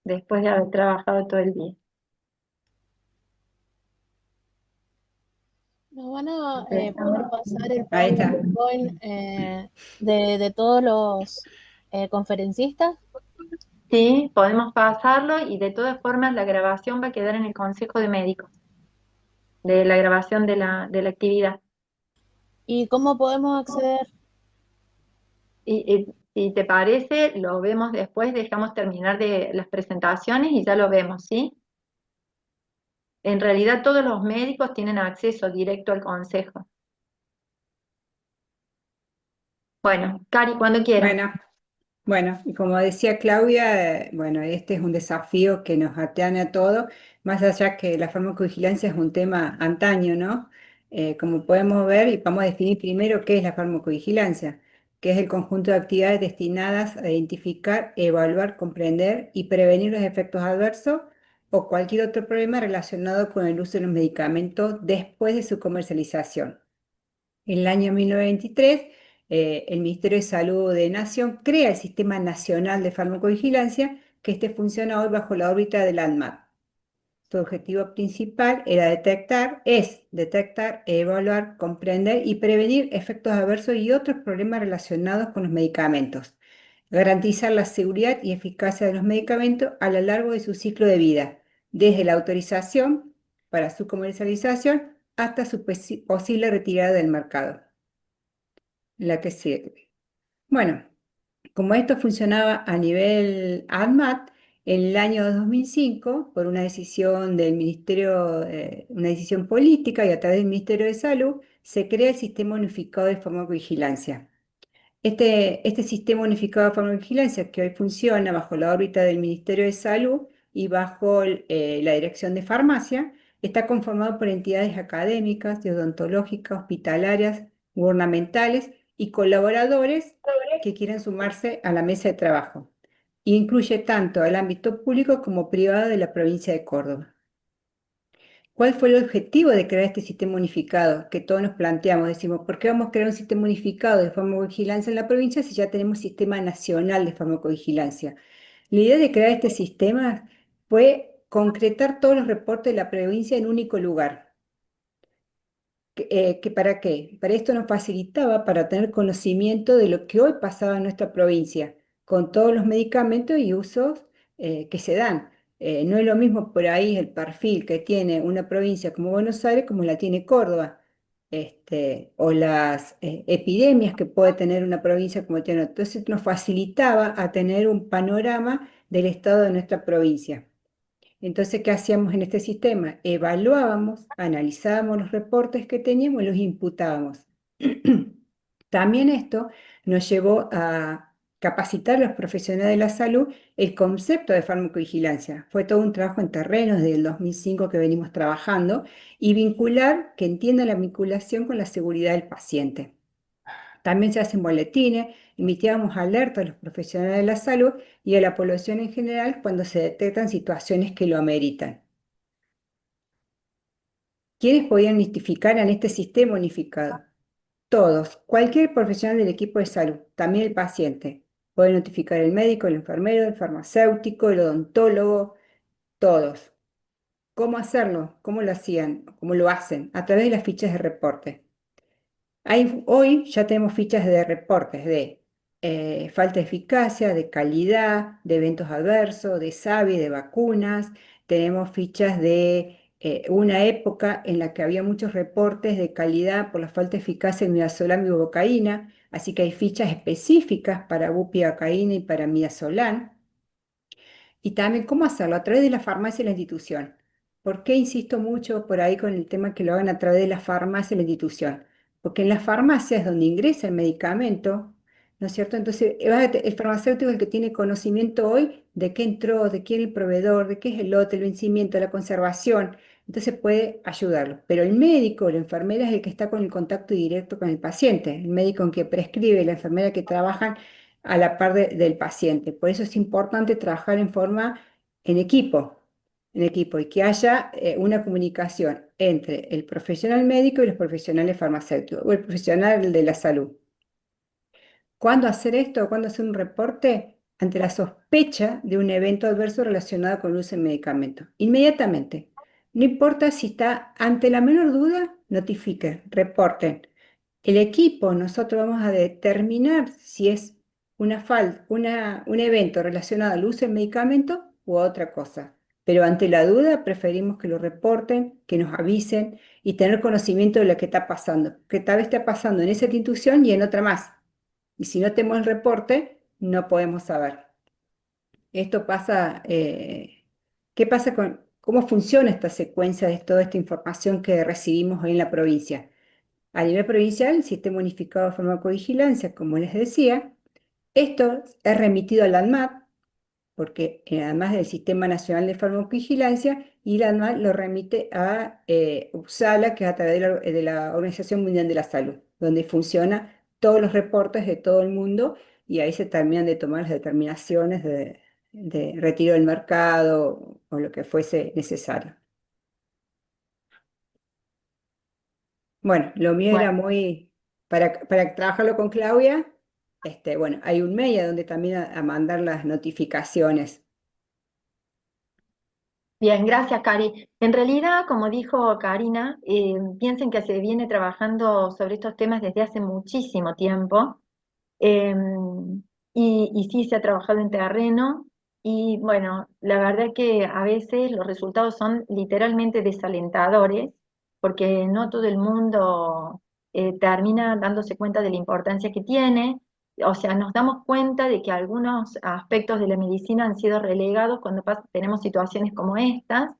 después de haber trabajado todo el día. Nos van a Sí. poder pasar el Ahí está. PowerPoint de todos los conferencistas. Sí, podemos pasarlo y de todas formas la grabación va a quedar en el Consejo de Médicos, de la grabación de la actividad. ¿Y cómo podemos acceder? Y si te parece, lo vemos después, dejamos terminar de las presentaciones y ya lo vemos, ¿sí? En realidad todos los médicos tienen acceso directo al consejo. Bueno, Cari, cuando quieras. Bueno, y como decía Claudia, bueno, este es un desafío que nos atañe a todos, más allá que la farmacovigilancia es un tema antaño, ¿no? Como podemos ver, y vamos a definir primero qué es la farmacovigilancia, que es el conjunto de actividades destinadas a identificar, evaluar, comprender y prevenir los efectos adversos o cualquier otro problema relacionado con el uso de los medicamentos después de su comercialización. En el año 1923, el Ministerio de Salud de Nación crea el Sistema Nacional de Farmacovigilancia, que funciona hoy bajo la órbita del ANMAT. Su objetivo principal es detectar, evaluar, comprender y prevenir efectos adversos y otros problemas relacionados con los medicamentos. garantizar la seguridad y eficacia de los medicamentos a lo largo de su ciclo de vida, desde la autorización para su comercialización hasta su posible retirada del mercado. La que sigue. Bueno, como esto funcionaba a nivel ANMAT, en el año 2005, por una decisión del Ministerio, una decisión política y a través del Ministerio de Salud, se crea el Sistema Unificado de Farmacovigilancia. Este sistema unificado de farmacovigilancia que hoy funciona bajo la órbita del Ministerio de Salud y bajo la Dirección de Farmacia, está conformado por entidades académicas, y odontológicas, hospitalarias, gubernamentales y colaboradores que quieran sumarse a la mesa de trabajo. Incluye tanto al ámbito público como privado de la provincia de Córdoba. ¿Cuál fue el objetivo de crear este sistema unificado? Que todos nos planteamos, decimos, ¿por qué vamos a crear un sistema unificado de farmacovigilancia en la provincia si ya tenemos sistema nacional de farmacovigilancia? La idea de crear este sistema fue concretar todos los reportes de la provincia en un único lugar. ¿Para qué? Para esto nos facilitaba para tener conocimiento de lo que hoy pasaba en nuestra provincia, con todos los medicamentos y usos que se dan. No es lo mismo por ahí el perfil que tiene una provincia como Buenos Aires como la tiene Córdoba, o las epidemias que puede tener una provincia como tiene. Entonces nos facilitaba a tener un panorama del estado de nuestra provincia. Entonces, ¿qué hacíamos en este sistema? Evaluábamos, analizábamos los reportes que teníamos y los imputábamos. También esto nos llevó a capacitar a los profesionales de la salud el concepto de farmacovigilancia. Fue todo un trabajo en terreno desde el 2005 que venimos trabajando y vincular, que entiendan la vinculación con la seguridad del paciente. También se hacen boletines, emitíamos alertas a los profesionales de la salud y a la población en general cuando se detectan situaciones que lo ameritan. ¿Quiénes podían notificar en este sistema unificado? Todos, cualquier profesional del equipo de salud, también el paciente. Puede notificar el médico, el enfermero, el farmacéutico, el odontólogo, todos. ¿Cómo hacerlo? ¿Cómo lo hacían? ¿Cómo lo hacen? A través de las fichas de reporte. Hoy ya tenemos fichas de reportes de falta de eficacia, de calidad, de eventos adversos, de SAVI, de vacunas. Tenemos fichas de una época en la que había muchos reportes de calidad por la falta de eficacia en midazolam y bubocaína, así que hay fichas específicas para bupivacaína y para midazolam. Y también cómo hacerlo a través de la farmacia y la institución. ¿Por qué insisto mucho por ahí con el tema que lo hagan a través de la farmacia y la institución? Porque en la farmacia es donde ingresa el medicamento, ¿no es cierto? Entonces, el farmacéutico es el que tiene conocimiento hoy de qué entró, de quién es el proveedor, de qué es el lote, el vencimiento, la conservación. Entonces puede ayudarlo. Pero el médico o la enfermera es el que está con el contacto directo con el paciente. El médico en que prescribe, la enfermera que trabajan a la par del paciente. Por eso es importante trabajar en forma en equipo y que haya una comunicación entre el profesional médico y los profesionales farmacéuticos o el profesional de la salud. ¿Cuándo hacer esto? ¿Cuándo hacer un reporte? Ante la sospecha de un evento adverso relacionado con el uso de medicamento. Inmediatamente. No importa si está ante la menor duda, notifiquen, reporten. El equipo, nosotros vamos a determinar si es un evento relacionado al uso del medicamento u otra cosa. Pero ante la duda preferimos que lo reporten, que nos avisen y tener conocimiento de lo que está pasando. Que tal vez esté pasando en esa institución y en otra más. Y si no tenemos el reporte, no podemos saber. Esto pasa, ¿qué pasa cómo funciona esta secuencia de toda esta información que recibimos hoy en la provincia? A nivel provincial, el Sistema Unificado de Farmacovigilancia, como les decía, esto es remitido al ANMAT, porque además del Sistema Nacional de Farmacovigilancia, y la ANMAT lo remite a UPSALA, que es a través de la Organización Mundial de la Salud, donde funcionan todos los reportes de todo el mundo y ahí se terminan de tomar las determinaciones de retiro del mercado o lo que fuese necesario. Bueno, lo mío era Bueno, muy, para trabajarlo con Claudia, bueno, hay un mail a donde también a mandar las notificaciones. bien, gracias, Cari. En realidad, como dijo Karina, piensen que se viene trabajando sobre estos temas desde hace muchísimo tiempo. y sí se ha trabajado en terreno. Y bueno, la verdad que a veces los resultados son literalmente desalentadores, porque no todo el mundo termina dándose cuenta de la importancia que tiene. O sea, nos damos cuenta de que algunos aspectos de la medicina han sido relegados cuando tenemos situaciones como estas,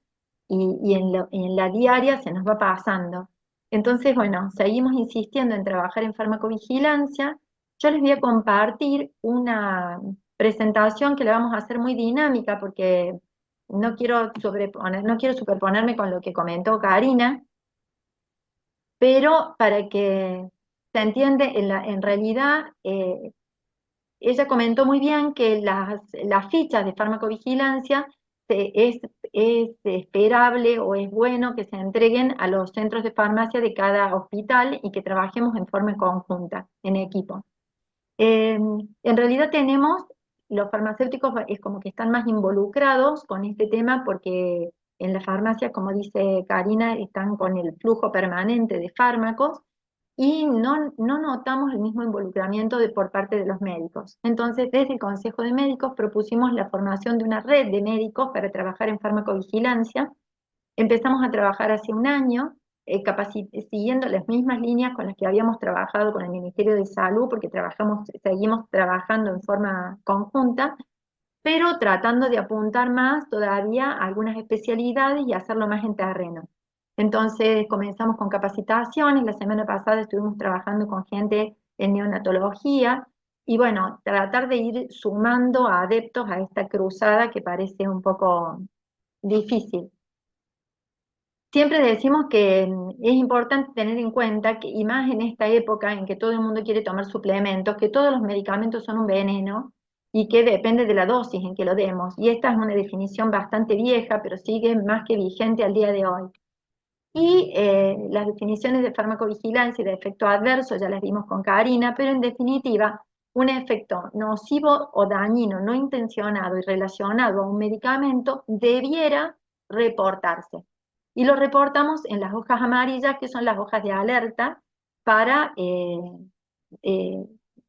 y en la diaria se nos va pasando. Entonces, bueno, seguimos insistiendo en trabajar en farmacovigilancia. Yo les voy a compartir una presentación que le vamos a hacer muy dinámica, porque no quiero superponerme con lo que comentó Karina, pero para que se entiende, en realidad, ella comentó muy bien que las fichas de farmacovigilancia es esperable o es bueno que se entreguen a los centros de farmacia de cada hospital y que trabajemos en forma conjunta, en equipo. En realidad los farmacéuticos es como que están más involucrados con este tema, porque en la farmacia, como dice Karina, están con el flujo permanente de fármacos y no notamos el mismo involucramiento por parte de los médicos. Entonces, desde el Consejo de Médicos propusimos la formación de una red de médicos para trabajar en farmacovigilancia. Empezamos a trabajar hace un año, siguiendo las mismas líneas con las que habíamos trabajado con el Ministerio de Salud, porque seguimos trabajando en forma conjunta, pero tratando de apuntar más todavía a algunas especialidades y hacerlo más en terreno. Entonces comenzamos con capacitaciones. La semana pasada estuvimos trabajando con gente en neonatología, y bueno, tratar de ir sumando a adeptos a esta cruzada que parece un poco difícil. Siempre decimos que es importante tener en cuenta que, y más en esta época en que todo el mundo quiere tomar suplementos, que todos los medicamentos son un veneno y que depende de la dosis en que lo demos. Y esta es una definición bastante vieja, pero sigue más que vigente al día de hoy. Y las definiciones de farmacovigilancia y de efecto adverso ya las vimos con Karina, pero en definitiva, un efecto nocivo o dañino no intencionado y relacionado a un medicamento debiera reportarse. Y lo reportamos en las hojas amarillas, que son las hojas de alerta, para, eh,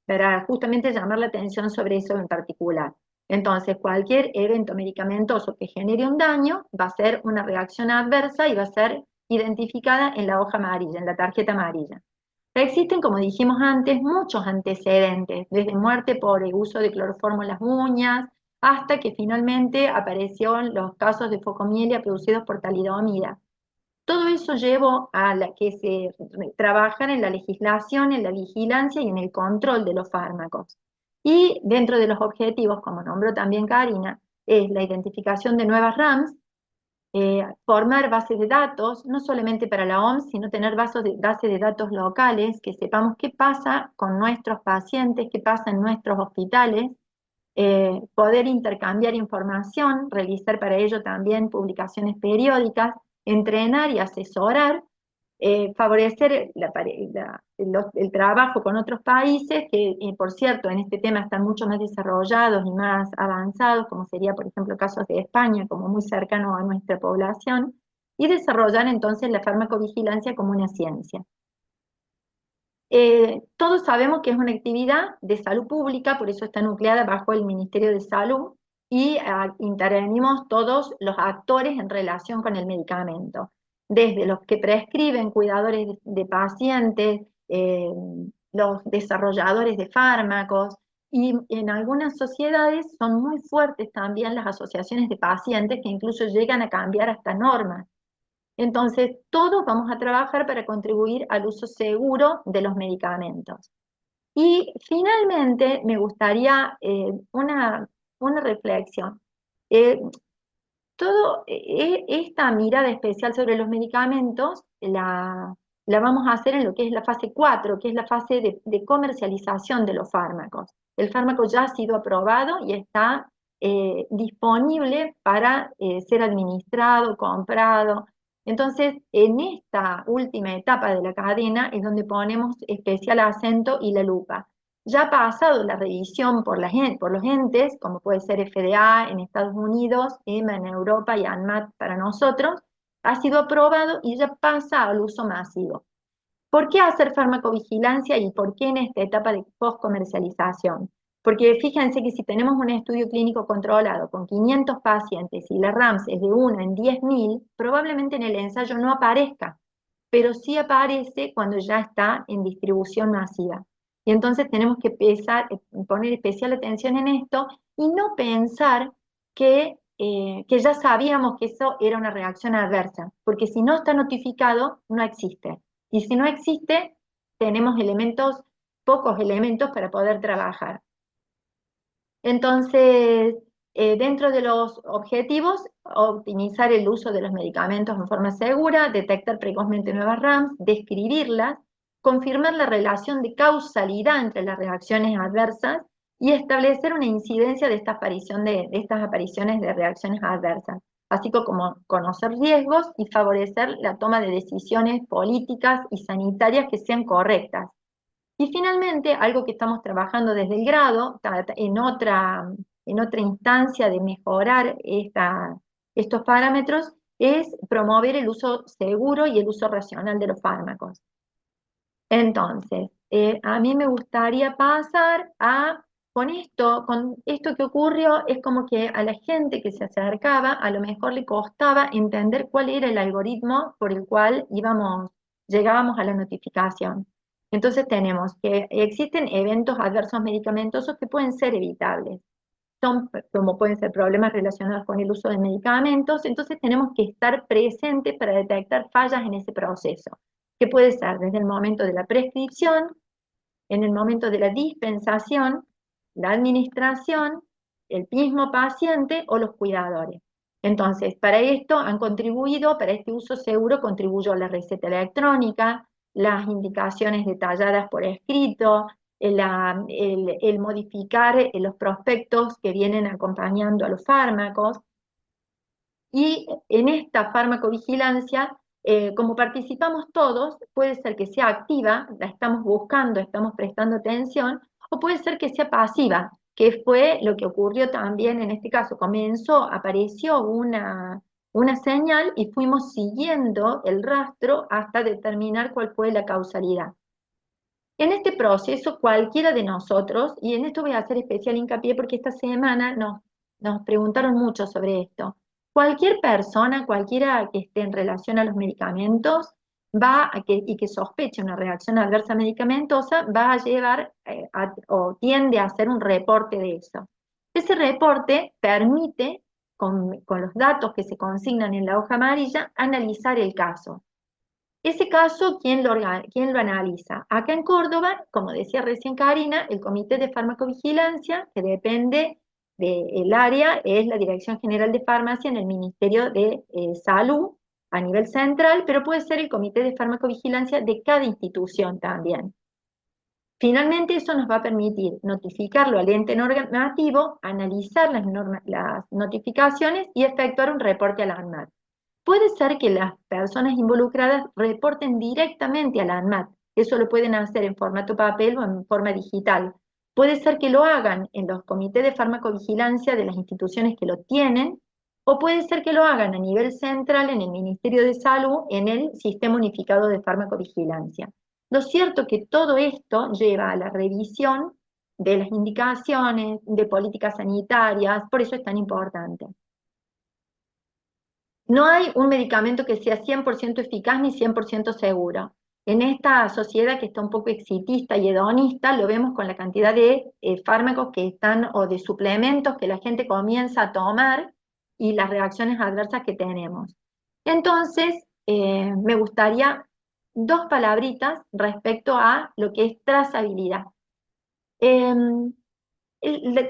para justamente llamar la atención sobre eso en particular. Entonces, cualquier evento medicamentoso que genere un daño va a ser una reacción adversa y va a ser identificada en la hoja amarilla, en la tarjeta amarilla. Existen, como dijimos antes, muchos antecedentes, desde muerte por el uso de cloroformo en las uñas, hasta que finalmente aparecieron los casos de focomielia producidos por talidomida. Todo eso llevó a que se trabajara en la legislación, en la vigilancia y en el control de los fármacos. Y dentro de los objetivos, como nombró también Karina, es la identificación de nuevas RAMs, formar bases de datos, no solamente para la OMS, sino tener bases de datos locales, que sepamos qué pasa con nuestros pacientes, qué pasa en nuestros hospitales, poder intercambiar información, realizar para ello también publicaciones periódicas, entrenar y asesorar, favorecer el trabajo con otros países que, por cierto, en este tema están mucho más desarrollados y más avanzados, como sería, por ejemplo, casos de España, como muy cercano a nuestra población, y desarrollar entonces la farmacovigilancia como una ciencia. Todos sabemos que es una actividad de salud pública, por eso está nucleada bajo el Ministerio de Salud, y intervenimos todos los actores en relación con el medicamento, desde los que prescriben, cuidadores de pacientes, los desarrolladores de fármacos, y en algunas sociedades son muy fuertes también las asociaciones de pacientes, que incluso llegan a cambiar hasta normas. Entonces, todos vamos a trabajar para contribuir al uso seguro de los medicamentos. Y finalmente, me gustaría una reflexión. Esta mirada especial sobre los medicamentos la vamos a hacer en lo que es la fase 4, que es la fase de comercialización de los fármacos. El fármaco ya ha sido aprobado y está disponible para ser administrado, comprado. Entonces, en esta última etapa de la cadena es donde ponemos especial acento y la lupa. Ya ha pasado la revisión por los entes, como puede ser FDA en Estados Unidos, EMA en Europa y ANMAT para nosotros, ha sido aprobado y ya pasa al uso masivo. ¿Por qué hacer farmacovigilancia y por qué en esta etapa de post-comercialización? Porque fíjense que si tenemos un estudio clínico controlado con 500 pacientes y la RAMS es de 1 en 10.000, probablemente en el ensayo no aparezca, pero sí aparece cuando ya está en distribución masiva. Y entonces tenemos que poner especial atención en esto y no pensar que ya sabíamos que eso era una reacción adversa, porque si no está notificado, no existe. Y si no existe, tenemos pocos elementos para poder trabajar. Entonces, dentro de los objetivos, optimizar el uso de los medicamentos en forma segura, detectar precozmente nuevas RAMs, describirlas, confirmar la relación de causalidad entre las reacciones adversas y establecer una incidencia de estas apariciones de reacciones adversas, así como conocer riesgos y favorecer la toma de decisiones políticas y sanitarias que sean correctas. Y finalmente, algo que estamos trabajando desde el grado, en otra instancia de mejorar estos parámetros, es promover el uso seguro y el uso racional de los fármacos. Entonces, a mí me gustaría pasar con esto que ocurrió, es como que a la gente que se acercaba, a lo mejor le costaba entender cuál era el algoritmo por el cual llegábamos a la notificación. Entonces tenemos que existen eventos adversos medicamentosos que pueden ser evitables, como pueden ser problemas relacionados con el uso de medicamentos, entonces tenemos que estar presentes para detectar fallas en ese proceso, que puede ser desde el momento de la prescripción, en el momento de la dispensación, la administración, el mismo paciente o los cuidadores. Entonces, para esto para este uso seguro contribuyó la receta electrónica, las indicaciones detalladas por escrito, el modificar los prospectos que vienen acompañando a los fármacos. Y en esta farmacovigilancia, como participamos todos, puede ser que sea activa, la estamos buscando, estamos prestando atención, o puede ser que sea pasiva, que fue lo que ocurrió también en este caso. Apareció una señal y fuimos siguiendo el rastro hasta determinar cuál fue la causalidad. En este proceso, cualquiera de nosotros, y en esto voy a hacer especial hincapié porque esta semana nos preguntaron mucho sobre esto, cualquier persona, cualquiera que esté en relación a los medicamentos, y que sospeche una reacción adversa medicamentosa, va a llevar o tiende a hacer un reporte de eso. Ese reporte permite, con los datos que se consignan en la hoja amarilla, analizar el caso. Ese caso, ¿quién lo analiza? Acá en Córdoba, como decía recién Karina, el Comité de Farmacovigilancia, que depende del área, es la Dirección General de Farmacia en el Ministerio de Salud a nivel central, pero puede ser el Comité de Farmacovigilancia de cada institución también. Finalmente, eso nos va a permitir notificarlo al ente normativo, analizar las notificaciones y efectuar un reporte a la ANMAT. Puede ser que las personas involucradas reporten directamente a la ANMAT. Eso lo pueden hacer en formato papel o en forma digital. Puede ser que lo hagan en los comités de farmacovigilancia de las instituciones que lo tienen, o puede ser que lo hagan a nivel central en el Ministerio de Salud, en el Sistema Unificado de Farmacovigilancia. Lo cierto es que todo esto lleva a la revisión de las indicaciones, de políticas sanitarias, por eso es tan importante. No hay un medicamento que sea 100% eficaz ni 100% seguro. En esta sociedad que está un poco exitista y hedonista, lo vemos con la cantidad de fármacos que están, o de suplementos que la gente comienza a tomar y las reacciones adversas que tenemos. Entonces, me gustaría 2 palabritas respecto a lo que es trazabilidad.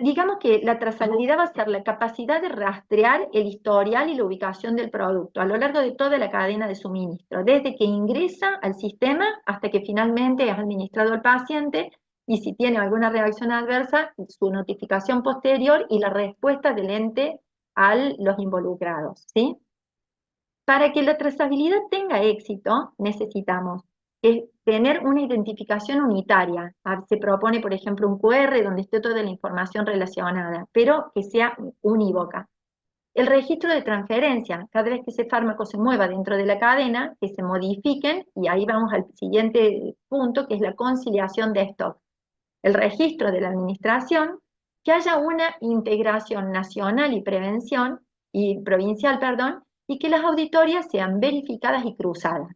Digamos que la trazabilidad va a ser la capacidad de rastrear el historial y la ubicación del producto a lo largo de toda la cadena de suministro, desde que ingresa al sistema hasta que finalmente es administrado al paciente, y si tiene alguna reacción adversa, su notificación posterior y la respuesta del ente a los involucrados, ¿sí? Para que la trazabilidad tenga éxito, necesitamos tener una identificación unitaria. Se propone, por ejemplo, un QR donde esté toda la información relacionada, pero que sea unívoca. El registro de transferencia, cada vez que ese fármaco se mueva dentro de la cadena, que se modifiquen, y ahí vamos al siguiente punto, que es la conciliación de stock. El registro de la administración, que haya una integración nacional y prevención, y provincial, perdón, y que las auditorías sean verificadas y cruzadas,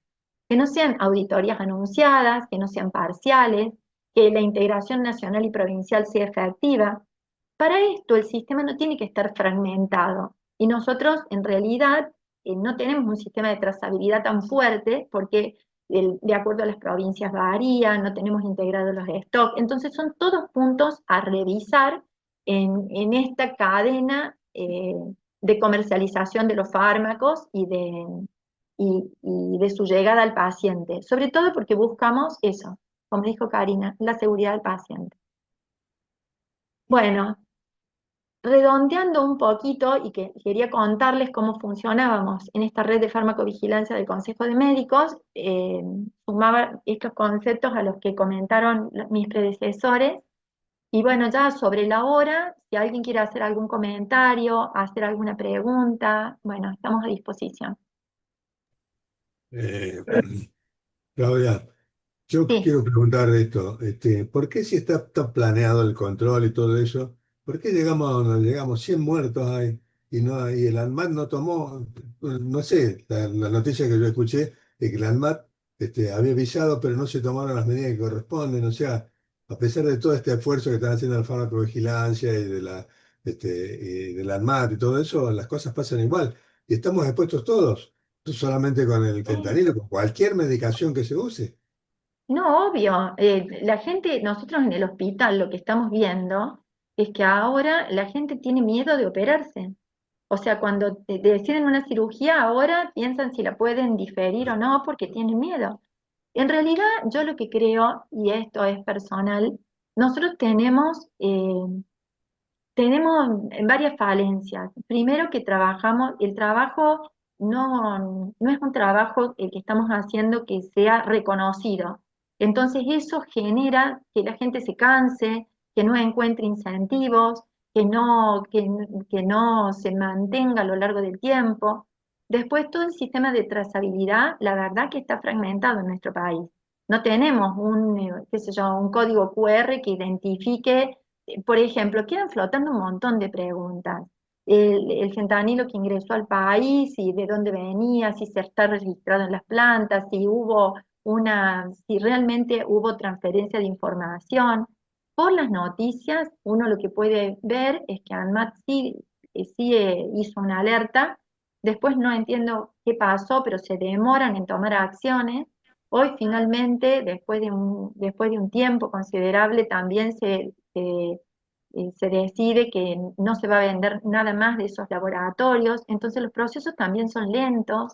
que no sean auditorías anunciadas, que no sean parciales, que la integración nacional y provincial sea efectiva. Para esto el sistema no tiene que estar fragmentado y nosotros en realidad no tenemos un sistema de trazabilidad tan fuerte porque de acuerdo a las provincias varía, no tenemos integrados los stocks, entonces son todos puntos a revisar en esta cadena de comercialización de los fármacos y de su llegada al paciente, sobre todo porque buscamos eso, como dijo Karina, la seguridad del paciente. Bueno, redondeando un poquito y que quería contarles cómo funcionábamos en esta red de farmacovigilancia del Consejo de Médicos, sumaba estos conceptos a los que comentaron mis predecesores, y bueno, ya sobre la hora, si alguien quiere hacer algún comentario, hacer alguna pregunta, bueno, estamos a disposición. Eh, Claudia, yo Sí. quiero preguntar esto, ¿por qué si está planeado el control y todo eso, por qué llegamos a donde llegamos? 100 muertos hay y el ANMAT no tomó, no sé, la noticia que yo escuché es que el ANMAT había avisado, pero no se tomaron las medidas que corresponden, o sea, a pesar de todo este esfuerzo que están haciendo el farmacovigilancia y y del ANMAT y todo eso, las cosas pasan igual y estamos expuestos todos, no solamente con el fentanilo, con cualquier medicación que se use. No, obvio. La gente, nosotros en el hospital lo que estamos viendo es que ahora la gente tiene miedo de operarse. O sea, cuando deciden una cirugía, ahora piensan si la pueden diferir o no porque tienen miedo. En realidad, yo lo que creo, y esto es personal, nosotros tenemos varias falencias. Primero que trabajamos, el trabajo no es un trabajo el que estamos haciendo que sea reconocido. Entonces eso genera que la gente se canse, que no encuentre incentivos, que no se mantenga a lo largo del tiempo. Después todo el sistema de trazabilidad, la verdad que está fragmentado en nuestro país. No tenemos qué sé yo, un código QR que identifique por ejemplo, quedan flotando un montón de preguntas. El fentanilo que ingresó al país y de dónde venía, si se está registrado en las plantas, si realmente hubo transferencia de información. Por las noticias, uno lo que puede ver es que ANMAT sí hizo una alerta. Después no entiendo qué pasó, pero se demoran en tomar acciones. Hoy finalmente, después de un tiempo considerable, también se decide que no se va a vender nada más de esos laboratorios, entonces los procesos también son lentos.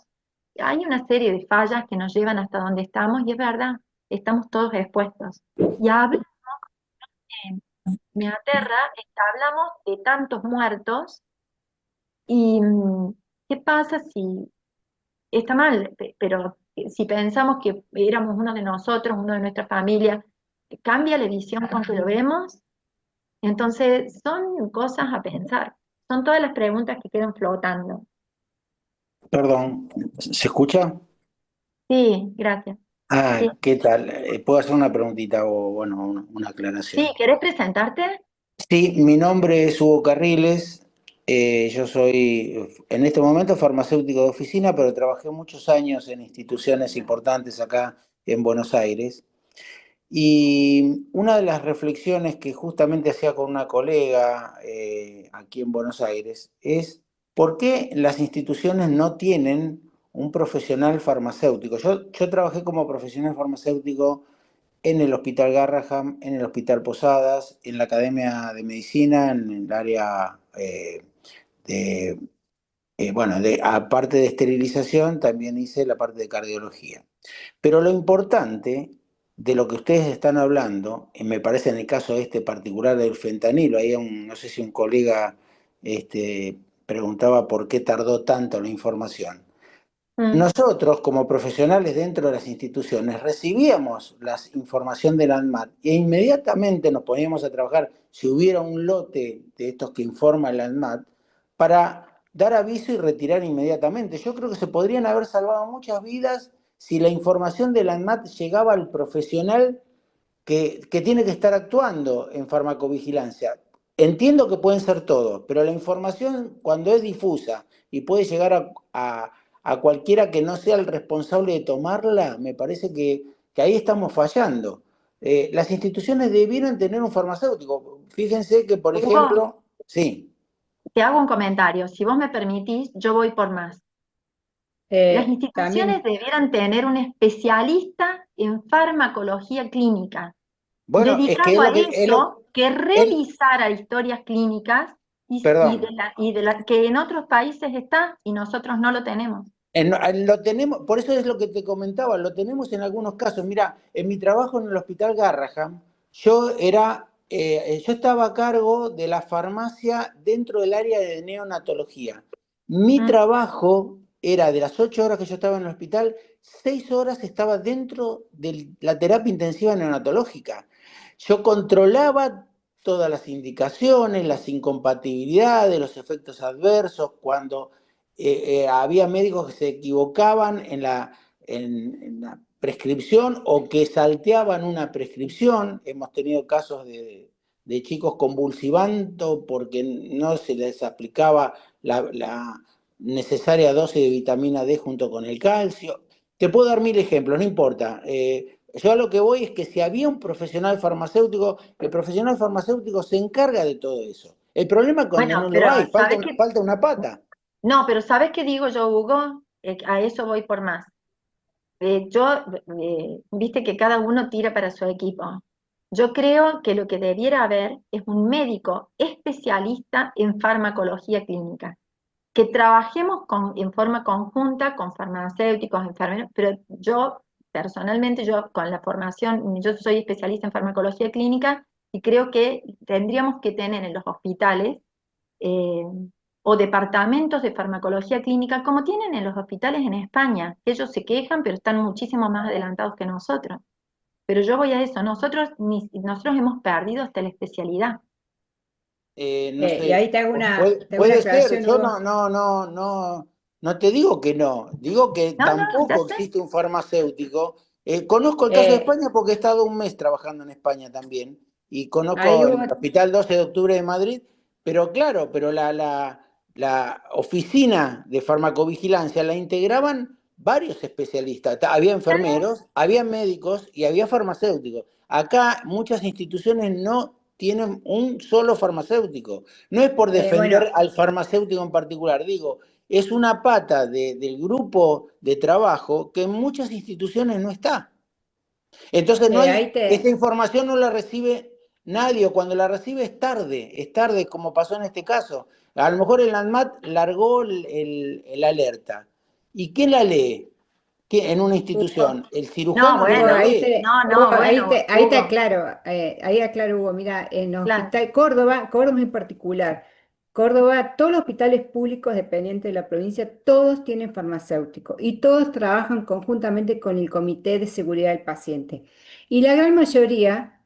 Hay una serie de fallas que nos llevan hasta donde estamos y es verdad, estamos todos expuestos. Y me aterra, es que hablamos de tantos muertos y ¿qué pasa si está mal? Pero si pensamos que éramos uno de nosotros, uno de nuestra familia, ¿cambia la visión con que lo vemos? Entonces, son cosas a pensar. Son todas las preguntas que quedan flotando. Perdón, ¿se escucha? Sí, gracias. Ah, Sí, ¿qué tal? ¿Puedo hacer una preguntita o, bueno, una sí, aclaración? ¿querés presentarte? Sí, mi nombre es Hugo Carriles. Yo soy en este momento farmacéutico de oficina, pero trabajé muchos años en instituciones importantes acá en Buenos Aires. Y una de las reflexiones que justamente hacía con una colega aquí en Buenos Aires es por qué las instituciones no tienen un profesional farmacéutico. Yo trabajé como profesional farmacéutico en el Hospital Garraham, en el Hospital Posadas, en la Academia de Medicina, en el área de, bueno, aparte de esterilización, también hice la parte de cardiología. Pero lo importante de lo que ustedes están hablando, y me parece en el caso este particular del fentanilo, ahí no sé si un colega preguntaba por qué tardó tanto la información. Mm, Nosotros, como profesionales dentro de las instituciones, recibíamos la información del ANMAT e inmediatamente nos poníamos a trabajar, si hubiera un lote de estos que informa el ANMAT, para dar aviso y retirar inmediatamente. Yo creo que se podrían haber salvado muchas vidas si la información del ANMAT llegaba al profesional que tiene que estar actuando en farmacovigilancia. entiendo que pueden ser todos, pero la información cuando es difusa y puede llegar a cualquiera que no sea el responsable de tomarla, me parece que ahí estamos fallando. Las instituciones debieron tener un farmacéutico. Fíjense que, por Hugo, ejemplo, sí, te hago un comentario. Si vos me permitís, yo voy por más. Las instituciones También, debieran tener un especialista en farmacología clínica, bueno, es que dedicado es a lo que, eso, que es- revisara historias clínicas perdón. que en otros países está y nosotros no lo tenemos. Lo tenemos, por eso es lo que te comentaba, lo tenemos en algunos casos. Mira, en mi trabajo en el Hospital Garrahan, yo estaba a cargo de la farmacia dentro del área de neonatología. Mi Mm. trabajo era de las 8 horas que yo estaba en el hospital, 6 horas estaba dentro de la terapia intensiva neonatológica. Yo controlaba todas las indicaciones, las incompatibilidades, los efectos adversos, cuando había médicos que se equivocaban en la prescripción o que salteaban una prescripción. Hemos tenido casos de chicos convulsivando porque no se les aplicaba la necesaria dosis de vitamina D junto con el calcio. Te puedo dar 1000 ejemplos, no importa. Yo a lo que voy es que si había un profesional farmacéutico, el profesional farmacéutico se encarga de todo eso. El problema es cuando Bueno, no lo pero hay, ¿sabes qué? falta una pata. No, pero ¿sabes qué digo yo, Hugo? A eso voy por más. Viste que cada uno tira para su equipo. Yo creo que lo que debiera haber es un médico especialista en farmacología clínica, que trabajemos en forma conjunta con farmacéuticos, enfermeros, pero yo personalmente, yo con la formación, yo soy especialista en farmacología clínica y creo que tendríamos que tener en los hospitales eh, o departamentos de farmacología clínica, como tienen en los hospitales en España. Ellos se quejan, pero están muchísimo más adelantados que nosotros. Pero yo voy a eso, nosotros hemos perdido hasta la especialidad. No y sé, ahí te hago una puede ser, aclaración, yo Hugo. no te digo que no, digo que No, no, ya tampoco sé. existe un farmacéutico. Conozco el caso de Eh, España porque he estado un mes trabajando en España también y ahí conozco en Hugo, el Hospital 12 de Octubre de Madrid, pero claro, pero la oficina de farmacovigilancia la integraban varios especialistas. Había enfermeros, había médicos y había farmacéuticos. Acá muchas instituciones no tienen un solo farmacéutico. No es por bueno, defender al farmacéutico en particular, digo, es una pata del grupo de trabajo que en muchas instituciones no está. Entonces ahí esta te, información no la recibe nadie, o cuando la recibe es tarde como pasó en este caso. A lo mejor el ANMAT largó el alerta. ¿Y quién la lee? En una Hugo, institución, el No, cirujano no Hugo, la bueno, lee. no, bueno, ahí te Hugo, aclaro, ahí aclaro, Hugo, mira, en el claro. Hospital Córdoba en particular, Córdoba, todos los hospitales públicos dependientes de la provincia, todos tienen farmacéutico y todos trabajan conjuntamente con el Comité de Seguridad del Paciente. Y la gran mayoría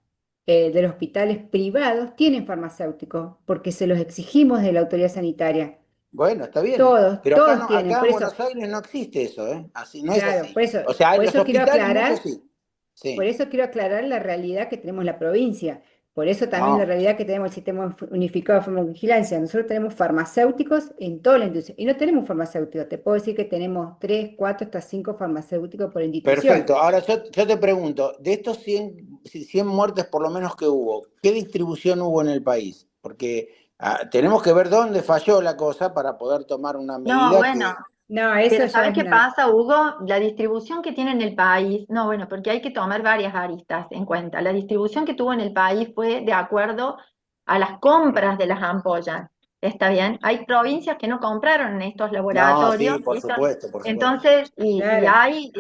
de los hospitales privados tienen farmacéutico porque se los exigimos de la autoridad sanitaria. Bueno, está bien. Todos, Pero acá, todos no, tienen, acá por en eso, Buenos Aires no existe eso, ¿eh? Así, no es claro, así. O sea, por en los eso quiero hospitales muchos aclarar. sí. Por Sí. eso quiero aclarar la realidad que tenemos en la provincia. Por eso también la No. realidad que tenemos el sistema unificado de farmacovigilancia. Nosotros tenemos farmacéuticos en toda la institución. Y no tenemos farmacéuticos. Te puedo decir que tenemos 3, 4, hasta 5 farmacéuticos por institución. Perfecto. Ahora yo te pregunto, de estos 100 muertes por lo menos que hubo, ¿qué distribución hubo en el país? Porque tenemos que ver dónde falló la cosa para poder tomar una No, medida bueno, que... No, eso pero ya ¿sabes es qué una... pasa, Hugo? La distribución que tiene en el país, no, bueno, porque hay que tomar varias aristas en cuenta. La distribución que tuvo en el país fue de acuerdo a las compras de las ampollas. ¿Está bien? Hay provincias que no compraron en estos No, laboratorios, sí, por supuesto, por supuesto. entonces, y Claro. hay,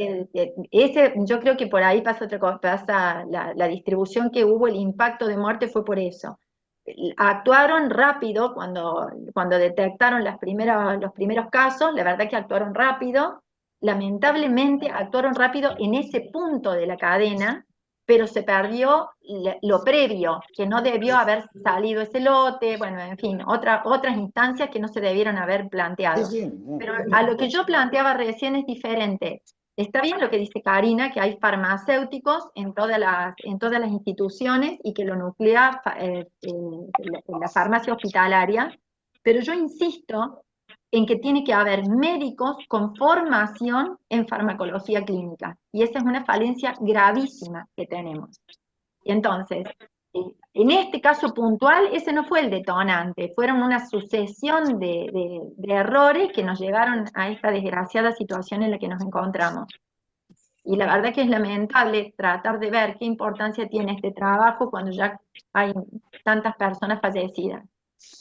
yo creo que por ahí pasa otra cosa, pasa la distribución que hubo, el impacto de muerte fue por eso. Actuaron rápido cuando detectaron los primeros casos, la verdad que actuaron rápido, lamentablemente actuaron rápido en ese punto de la cadena, pero se perdió lo previo, que no debió haber salido ese lote, bueno, en fin, otras instancias que no se debieron haber Sí, planteado. sí. Pero a lo que yo planteaba recién es diferente. está bien lo que dice Karina, que hay farmacéuticos en todas las instituciones y que lo nuclea la farmacia hospitalaria, pero yo insisto en que tiene que haber médicos con formación en farmacología clínica, y esa es una falencia gravísima que tenemos. Y entonces, en este caso puntual, ese no fue el detonante, fueron una sucesión de errores que nos llevaron a esta desgraciada situación en la que nos encontramos. Y la verdad que es lamentable tratar de ver qué importancia tiene este trabajo cuando ya hay tantas personas fallecidas.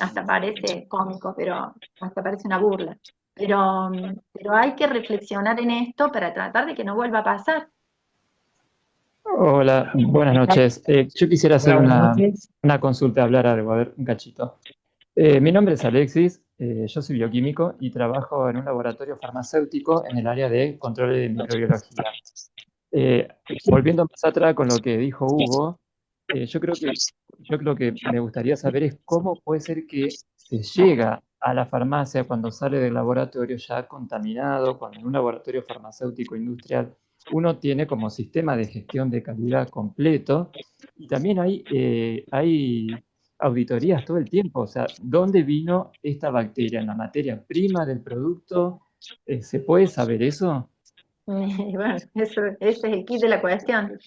Hasta parece cómico, pero hasta parece una burla. Pero hay que reflexionar en esto para tratar de que no vuelva a pasar. Hola, buenas noches. Yo quisiera hacer una consulta, hablar algo, a ver, un cachito. Mi nombre es Alexis, yo soy bioquímico y trabajo en un laboratorio farmacéutico en el área de control de microbiología. Volviendo más atrás con lo que dijo Hugo, yo creo que me gustaría saber es cómo puede ser que se llega a la farmacia cuando sale del laboratorio ya contaminado, cuando en un laboratorio farmacéutico industrial uno tiene como sistema de gestión de calidad completo y también hay auditorías todo el tiempo, o sea, ¿dónde vino esta bacteria? ¿En la materia prima del producto? ¿Se puede saber eso? Y bueno, ese es el kit de la cuestión.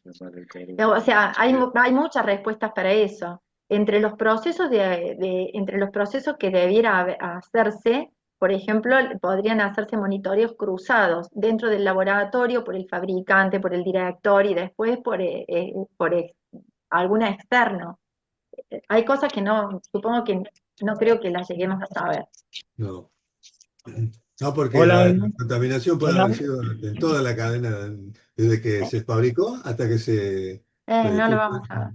O sea, hay muchas respuestas para eso. Entre los procesos entre los procesos que debiera hacerse, por ejemplo, podrían hacerse monitoreos cruzados dentro del laboratorio por el fabricante, por el director y después por alguna externo. Hay cosas que supongo que no creo que las lleguemos a saber. No. No, porque Hola, la contaminación puede hola. haber sido en toda la cadena, desde que se fabricó hasta que se... No lo que- vamos a ver.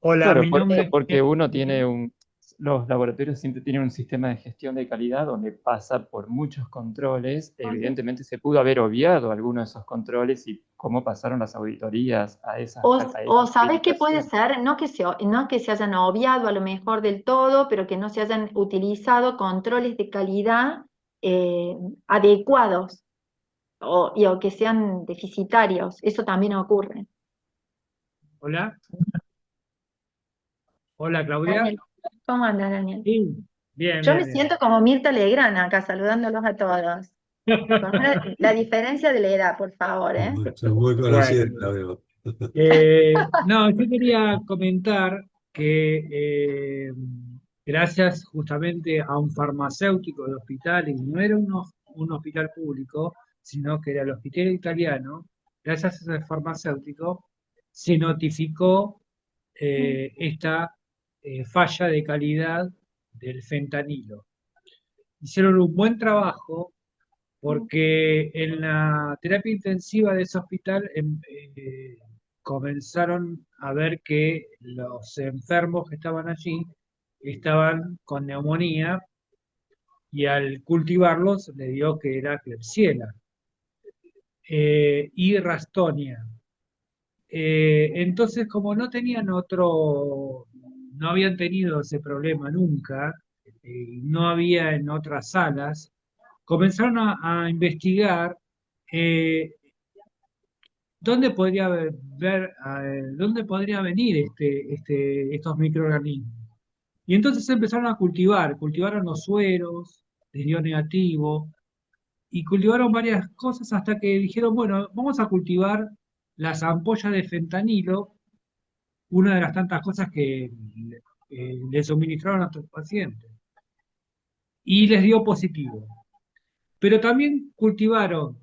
Hola, Claro, mi por eso, nombre porque uno tiene los laboratorios siempre tienen un sistema de gestión de calidad donde pasa por muchos controles. Evidentemente se pudo haber obviado algunos de esos controles y cómo pasaron las auditorías a esas O ¿sabés qué puede calificaciones. ser? No que se hayan obviado a lo mejor del todo, pero que no se hayan utilizado controles de calidad adecuados o que sean deficitarios. Eso también ocurre. Hola, hola Claudia. Daniel, ¿cómo andas, Daniel? Sí, bien, Yo bien, me bien. siento como Mirta Legrand acá saludándolos a todos. La diferencia de la edad, por favor, ¿eh? Son muy conocidos, Bueno, la veo. no, yo quería comentar que gracias justamente a un farmacéutico de hospital, y no era un hospital público, sino que era el hospital italiano, gracias a ese farmacéutico se notificó esta falla de calidad del fentanilo. Hicieron un buen trabajo porque en la terapia intensiva de ese hospital comenzaron a ver que los enfermos que estaban allí estaban con neumonía y al cultivarlos le dio que era Klebsiella y Ralstonia. Entonces, como no tenían no habían tenido ese problema nunca, no había en otras salas, comenzaron a investigar eh, dónde podría venir estos microorganismos. Y entonces empezaron a cultivaron los sueros de dio negativo y cultivaron varias cosas hasta que dijeron, bueno, vamos a cultivar las ampollas de fentanilo, una de las tantas cosas que le suministraron a nuestros pacientes. Y les dio positivo. Pero también cultivaron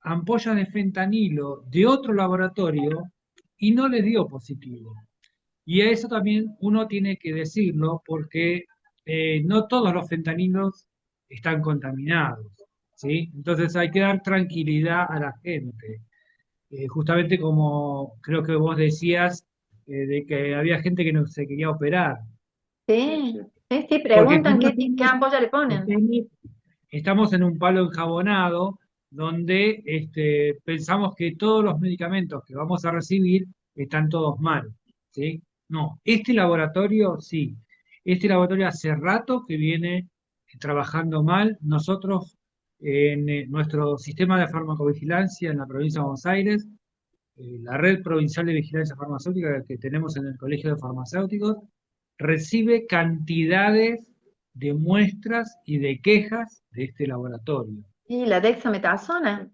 ampollas de fentanilo de otro laboratorio y no les dio positivo. Y a eso también uno tiene que decirlo porque no todos los fentanilos están contaminados, ¿sí? Entonces hay que dar tranquilidad a la gente. Justamente como creo que vos decías, de que había gente que no se quería operar. Sí, sí, Porque si preguntan no, qué ampolla le ponen. estamos en un palo enjabonado donde pensamos que todos los medicamentos que vamos a recibir están todos mal, ¿sí? No, este laboratorio sí. Este laboratorio hace rato que viene trabajando mal. Nosotros en nuestro sistema de farmacovigilancia en la provincia de Buenos Aires, la red provincial de vigilancia farmacéutica que tenemos en el Colegio de Farmacéuticos, recibe cantidades de muestras y de quejas de este laboratorio. Y la dexametasona.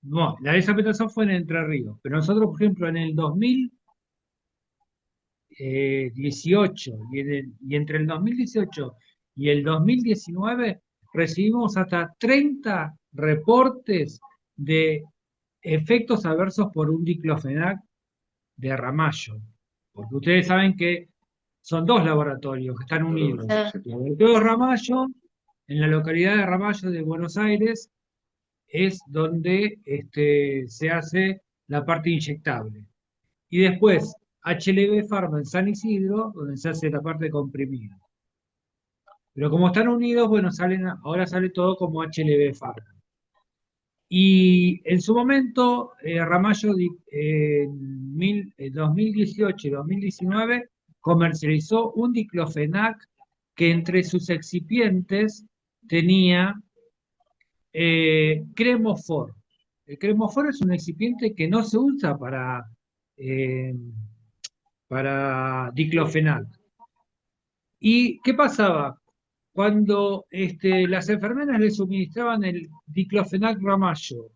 No, la desapenación fue en Entre Ríos, pero nosotros, por ejemplo, en el 2018 y entre el 2018 y el 2019 recibimos hasta 30 reportes de efectos adversos por un diclofenac de Ramallo. Porque ustedes saben que son dos laboratorios que están unidos. El laboratorio de Ramallo, en la localidad de Ramallo de Buenos Aires, es donde se hace la parte inyectable. Y después, HLB Pharma en San Isidro, donde se hace la parte comprimida. Pero como están unidos, bueno, ahora sale todo como HLB Pharma. Y en su momento, Ramallo en 2018 y 2019 comercializó un diclofenac que entre sus excipientes tenía Cremofor. El Cremofor es un excipiente que no se usa para diclofenac. ¿Y qué pasaba? Cuando las enfermeras le suministraban el diclofenac Ramallo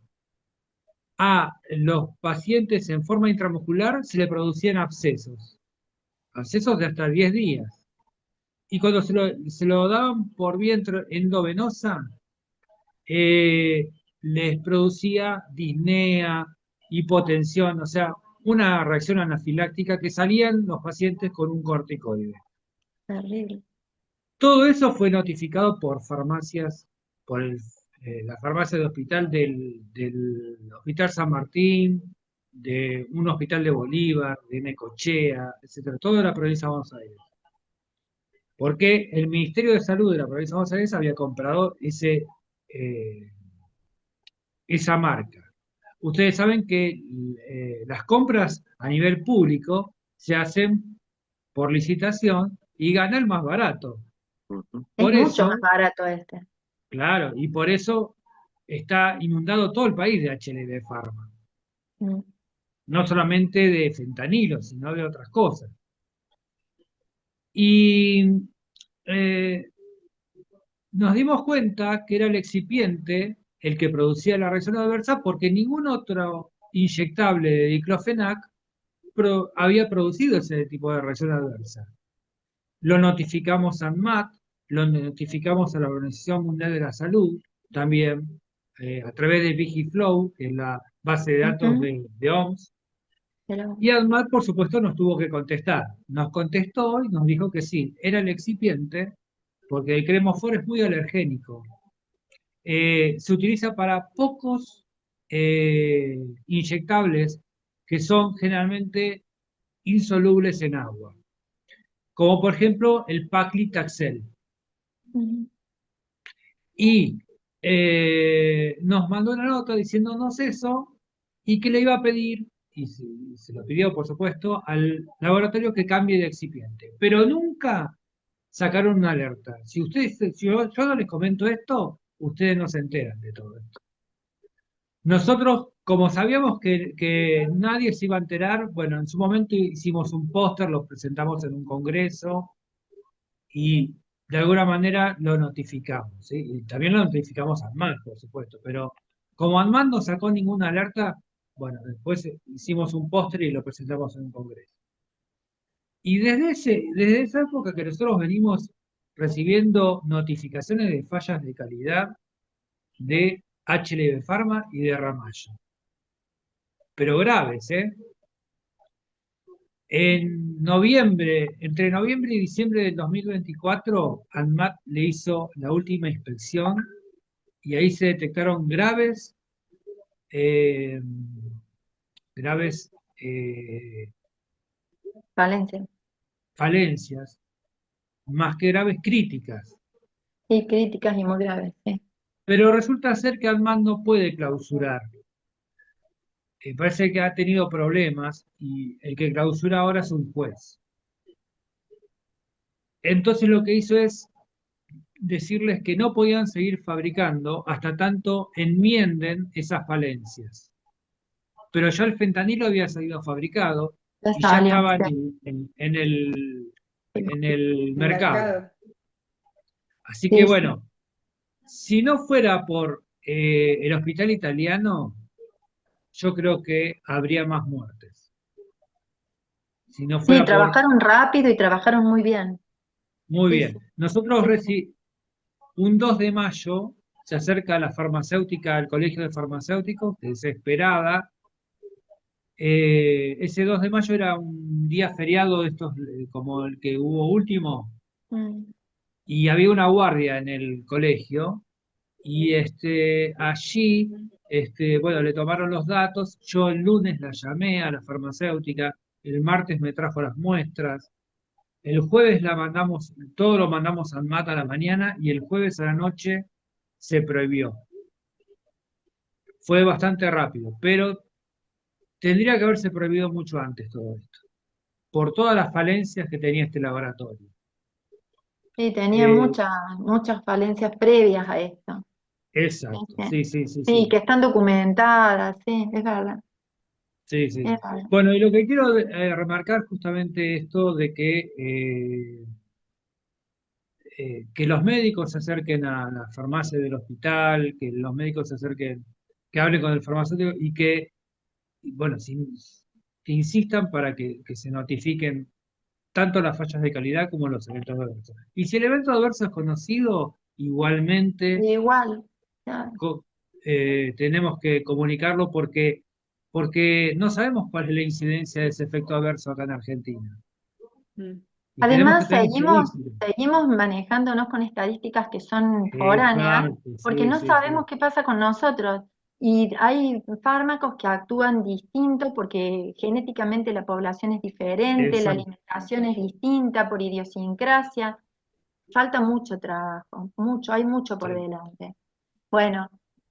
a los pacientes en forma intramuscular, se le producían abscesos de hasta 10 días. Y cuando se lo daban por vía endovenosa, les producía disnea, hipotensión, o sea, una reacción anafiláctica que salían los pacientes con un corticoide. Terrible. Todo eso fue notificado por farmacias, por la farmacia de hospital del Hospital San Martín, de un hospital de Bolívar, de Necochea, etcétera, toda la provincia de Buenos Aires. Porque el Ministerio de Salud de la provincia de Buenos Aires había comprado esa marca. Ustedes saben que las compras a nivel público se hacen por licitación y gana el más barato. Por Es mucho eso, más barato este. claro, y por eso está inundado todo el país de HLB Pharma. Mm. No solamente de fentanilo, sino de otras cosas. Y nos dimos cuenta que era el excipiente el que producía la reacción adversa porque ningún otro inyectable de diclofenac había producido ese tipo de reacción adversa. Lo notificamos a ANMAT, lo notificamos a la Organización Mundial de la Salud, también a través de Vigiflow, que es la base de datos de OMS. Y ANMAT, por supuesto, nos tuvo que contestar. Nos contestó y nos dijo que sí, era el excipiente, porque el Cremofor es muy alergénico. Se utiliza para pocos inyectables que son generalmente insolubles en agua, como por ejemplo el Paclitaxel. Y nos mandó una nota diciéndonos eso y que le iba a pedir, y se lo pidió por supuesto, al laboratorio que cambie de excipiente. Pero nunca sacaron una alerta. Si yo no les comento esto, ustedes no se enteran de todo esto. Nosotros, como sabíamos que nadie se iba a enterar, bueno, en su momento hicimos un póster, lo presentamos en un congreso y de alguna manera lo notificamos, ¿sí? Y también lo notificamos a ANMAT, por supuesto, pero como ANMAT no sacó ninguna alerta, bueno, después hicimos un póster y lo presentamos en un congreso. Y desde esa época que nosotros venimos recibiendo notificaciones de fallas de calidad de HLB Pharma y de Ramallo. Pero graves, ¿eh? Entre noviembre y diciembre del 2024, ANMAT le hizo la última inspección y ahí se detectaron graves falencias, más que graves críticas. Sí, críticas y muy graves, sí. Pero resulta ser que ANMAT no puede clausurar. Parece que ha tenido problemas y el que clausura ahora es un juez. Entonces lo que hizo es decirles que no podían seguir fabricando hasta tanto enmienden esas falencias. Pero ya el fentanilo había salido fabricado Ya y ya salió. estaba Sí, en el El mercado. mercado. Así que sí, sí. bueno, si no fuera por el hospital italiano, yo creo que habría más muertes. Si no Sí, fuera por... trabajaron rápido y trabajaron muy bien. Muy Sí, sí, bien. Nosotros sí. un 2 de mayo se acerca la farmacéutica al Colegio de Farmacéuticos, desesperada. Ese 2 de mayo era un día feriado de estos, como el que hubo último, Mm. y había una guardia en el colegio, y allí, bueno, le tomaron los datos. Yo el lunes la llamé a la farmacéutica, el martes me trajo las muestras, el jueves la mandamos, todo lo mandamos a ANMAT a la mañana, y el jueves a la noche se prohibió. Fue bastante rápido, pero tendría que haberse prohibido mucho antes todo esto, por todas las falencias que tenía este laboratorio. Sí, tenía Eh, muchas falencias previas a esto. exacto, Sí, sí, sí, sí, sí, sí, que están documentadas, sí, es verdad, sí, sí. es verdad. Bueno, y lo que quiero remarcar justamente esto de que los médicos se acerquen a la farmacia del hospital, que los médicos se acerquen, que hablen con el farmacéutico y que, bueno, que insistan para que se notifiquen tanto las fallas de calidad como los eventos adversos. Y si el evento adverso es conocido, igualmente Igual, ya. tenemos que comunicarlo porque no sabemos cuál es la incidencia de ese efecto adverso acá en Argentina. Mm. Y tenemos que Además, tener previsto. seguimos manejándonos con estadísticas que son foráneas, Exacto, porque sí, no sí, sabemos sí. qué pasa con nosotros. Y hay fármacos que actúan distinto porque genéticamente la población es diferente, la Exacto. alimentación es distinta por idiosincrasia. Falta mucho trabajo, mucho, hay mucho por Sí. delante. Bueno,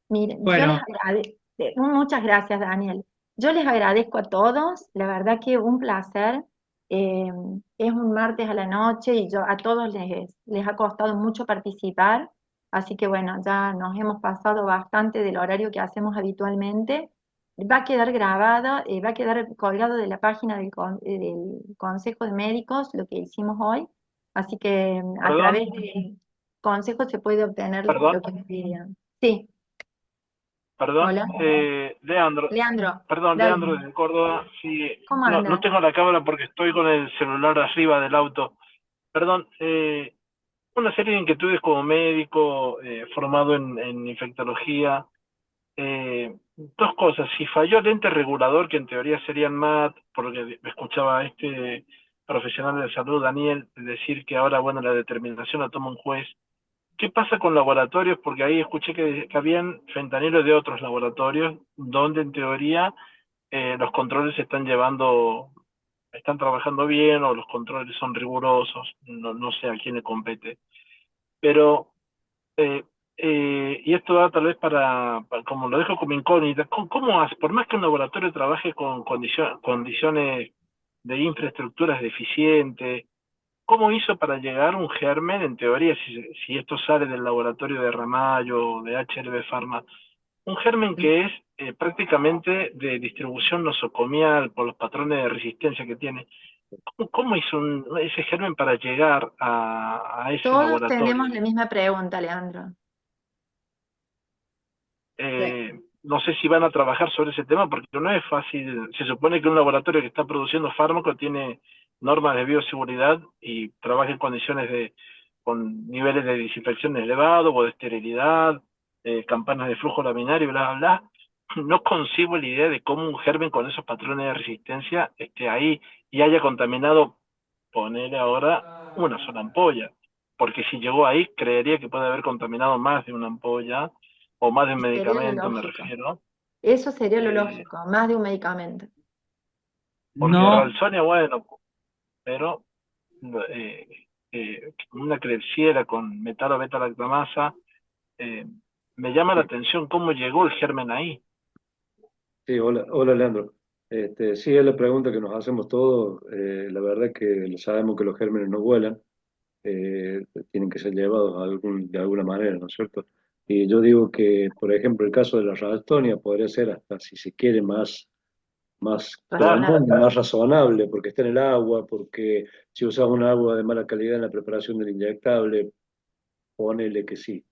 miren, yo les Bueno, agradezco, muchas gracias, Daniel. Yo les agradezco a todos, la verdad que un placer. Eh, es un martes a la noche y yo a todos les ha costado mucho participar, así que bueno, ya nos hemos pasado bastante del horario que hacemos habitualmente. Va a quedar grabada, va a quedar colgado de la página del Consejo de Médicos lo que hicimos hoy, así que a Perdón, través del Consejo se puede obtener perdón, lo que me pidieron. Sí, perdón. hola. Leandro, Leandro, perdón, dale. Leandro desde Córdoba. Sí, ¿Cómo no andas? tengo la cámara porque estoy con el celular arriba del auto. Perdón, una serie de inquietudes como médico formado en infectología. Dos cosas. Si falló el ente regulador, que en teoría sería el MAT, porque me escuchaba a este profesional de salud, Daniel, decir que ahora, bueno, la determinación la toma un juez. ¿Qué pasa con laboratorios? Porque ahí escuché que habían fentanilo de otros laboratorios donde en teoría los controles se están llevando, están trabajando bien o los controles son rigurosos, no sé a quién le compete. Pero, eh, y esto da tal vez como lo dejo como incógnita, ¿cómo hace? Por más que un laboratorio trabaje con condiciones de infraestructuras deficientes, ¿cómo hizo para llegar un germen, en teoría, si esto sale del laboratorio de Ramallo o de HLB Pharma, un germen que es prácticamente de distribución nosocomial por los patrones de resistencia que tiene? ¿Cómo hizo ese germen para llegar a ese Todos tenemos laboratorio? la misma pregunta, Leandro. Sí. No sé si van a trabajar sobre ese tema porque no es fácil. Se supone que un laboratorio que está produciendo fármacos tiene normas de bioseguridad y trabaja en condiciones con niveles de desinfección elevados o de esterilidad, campanas de flujo laminario, bla, bla, bla. No concibo la idea de cómo un germen con esos patrones de resistencia esté ahí y haya contaminado, poner ahora, una sola ampolla. Porque si llegó ahí, creería que puede haber contaminado más de una ampolla o más de un Sería lo medicamento, me lógico. refiero. Eso sería lo Eh, lógico, más de un medicamento. Porque no, Ralsonia, bueno, pero eh, una Klebsiella con metal o beta-lactamasa, eh, me llama la atención cómo llegó el germen ahí. Sí, hola Leandro. Sí, es la pregunta que nos hacemos todos. La verdad que sabemos que los gérmenes no vuelan. tienen que ser llevados de alguna manera, ¿no es cierto? Y yo digo que, por ejemplo, el caso de la ralstonia podría ser hasta, si se quiere, más común, más razonable, porque está en el agua, porque si usas un agua de mala calidad en la preparación del inyectable, ponele que sí.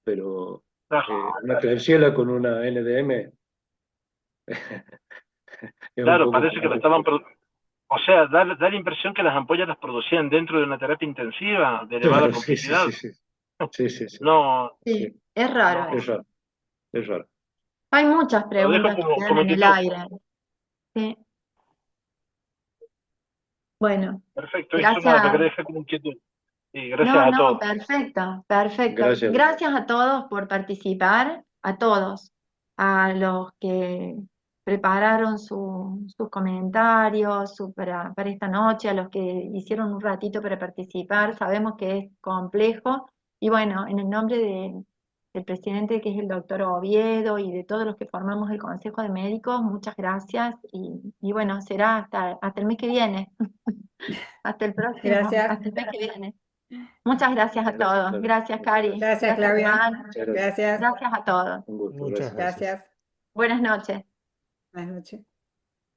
Pero una Klebsiella con una NDM es un Claro, poco parece que lo estaban... O sea, da la impresión que las ampollas las producían dentro de una terapia intensiva de elevada claro, sí, complejidad. sí. No, Sí, es raro no, Es eso. raro, es raro. Hay muchas lo dejo preguntas que quedan como en el inquietud. aire. Sí. Bueno, Perfecto, eso nada, lo quería gracias. dejar como inquietud. Y gracias a No, todos. perfecto, perfecto. Gracias. Gracias a todos por participar, a todos, a los que prepararon sus comentarios para esta noche, a los que hicieron un ratito para participar. Sabemos que es complejo y bueno, en el nombre del presidente, que es el doctor Oviedo, y de todos los que formamos el Consejo de Médicos, muchas gracias y bueno, será hasta el mes que viene, hasta el próximo, Gracias. hasta el mes que viene. Muchas gracias a todos. Gracias, Cari. Gracias, Claudia. Juan. Gracias. Gracias a todos. Un gusto, Muchas gracias. Gracias. Buenas noches. Buenas noches.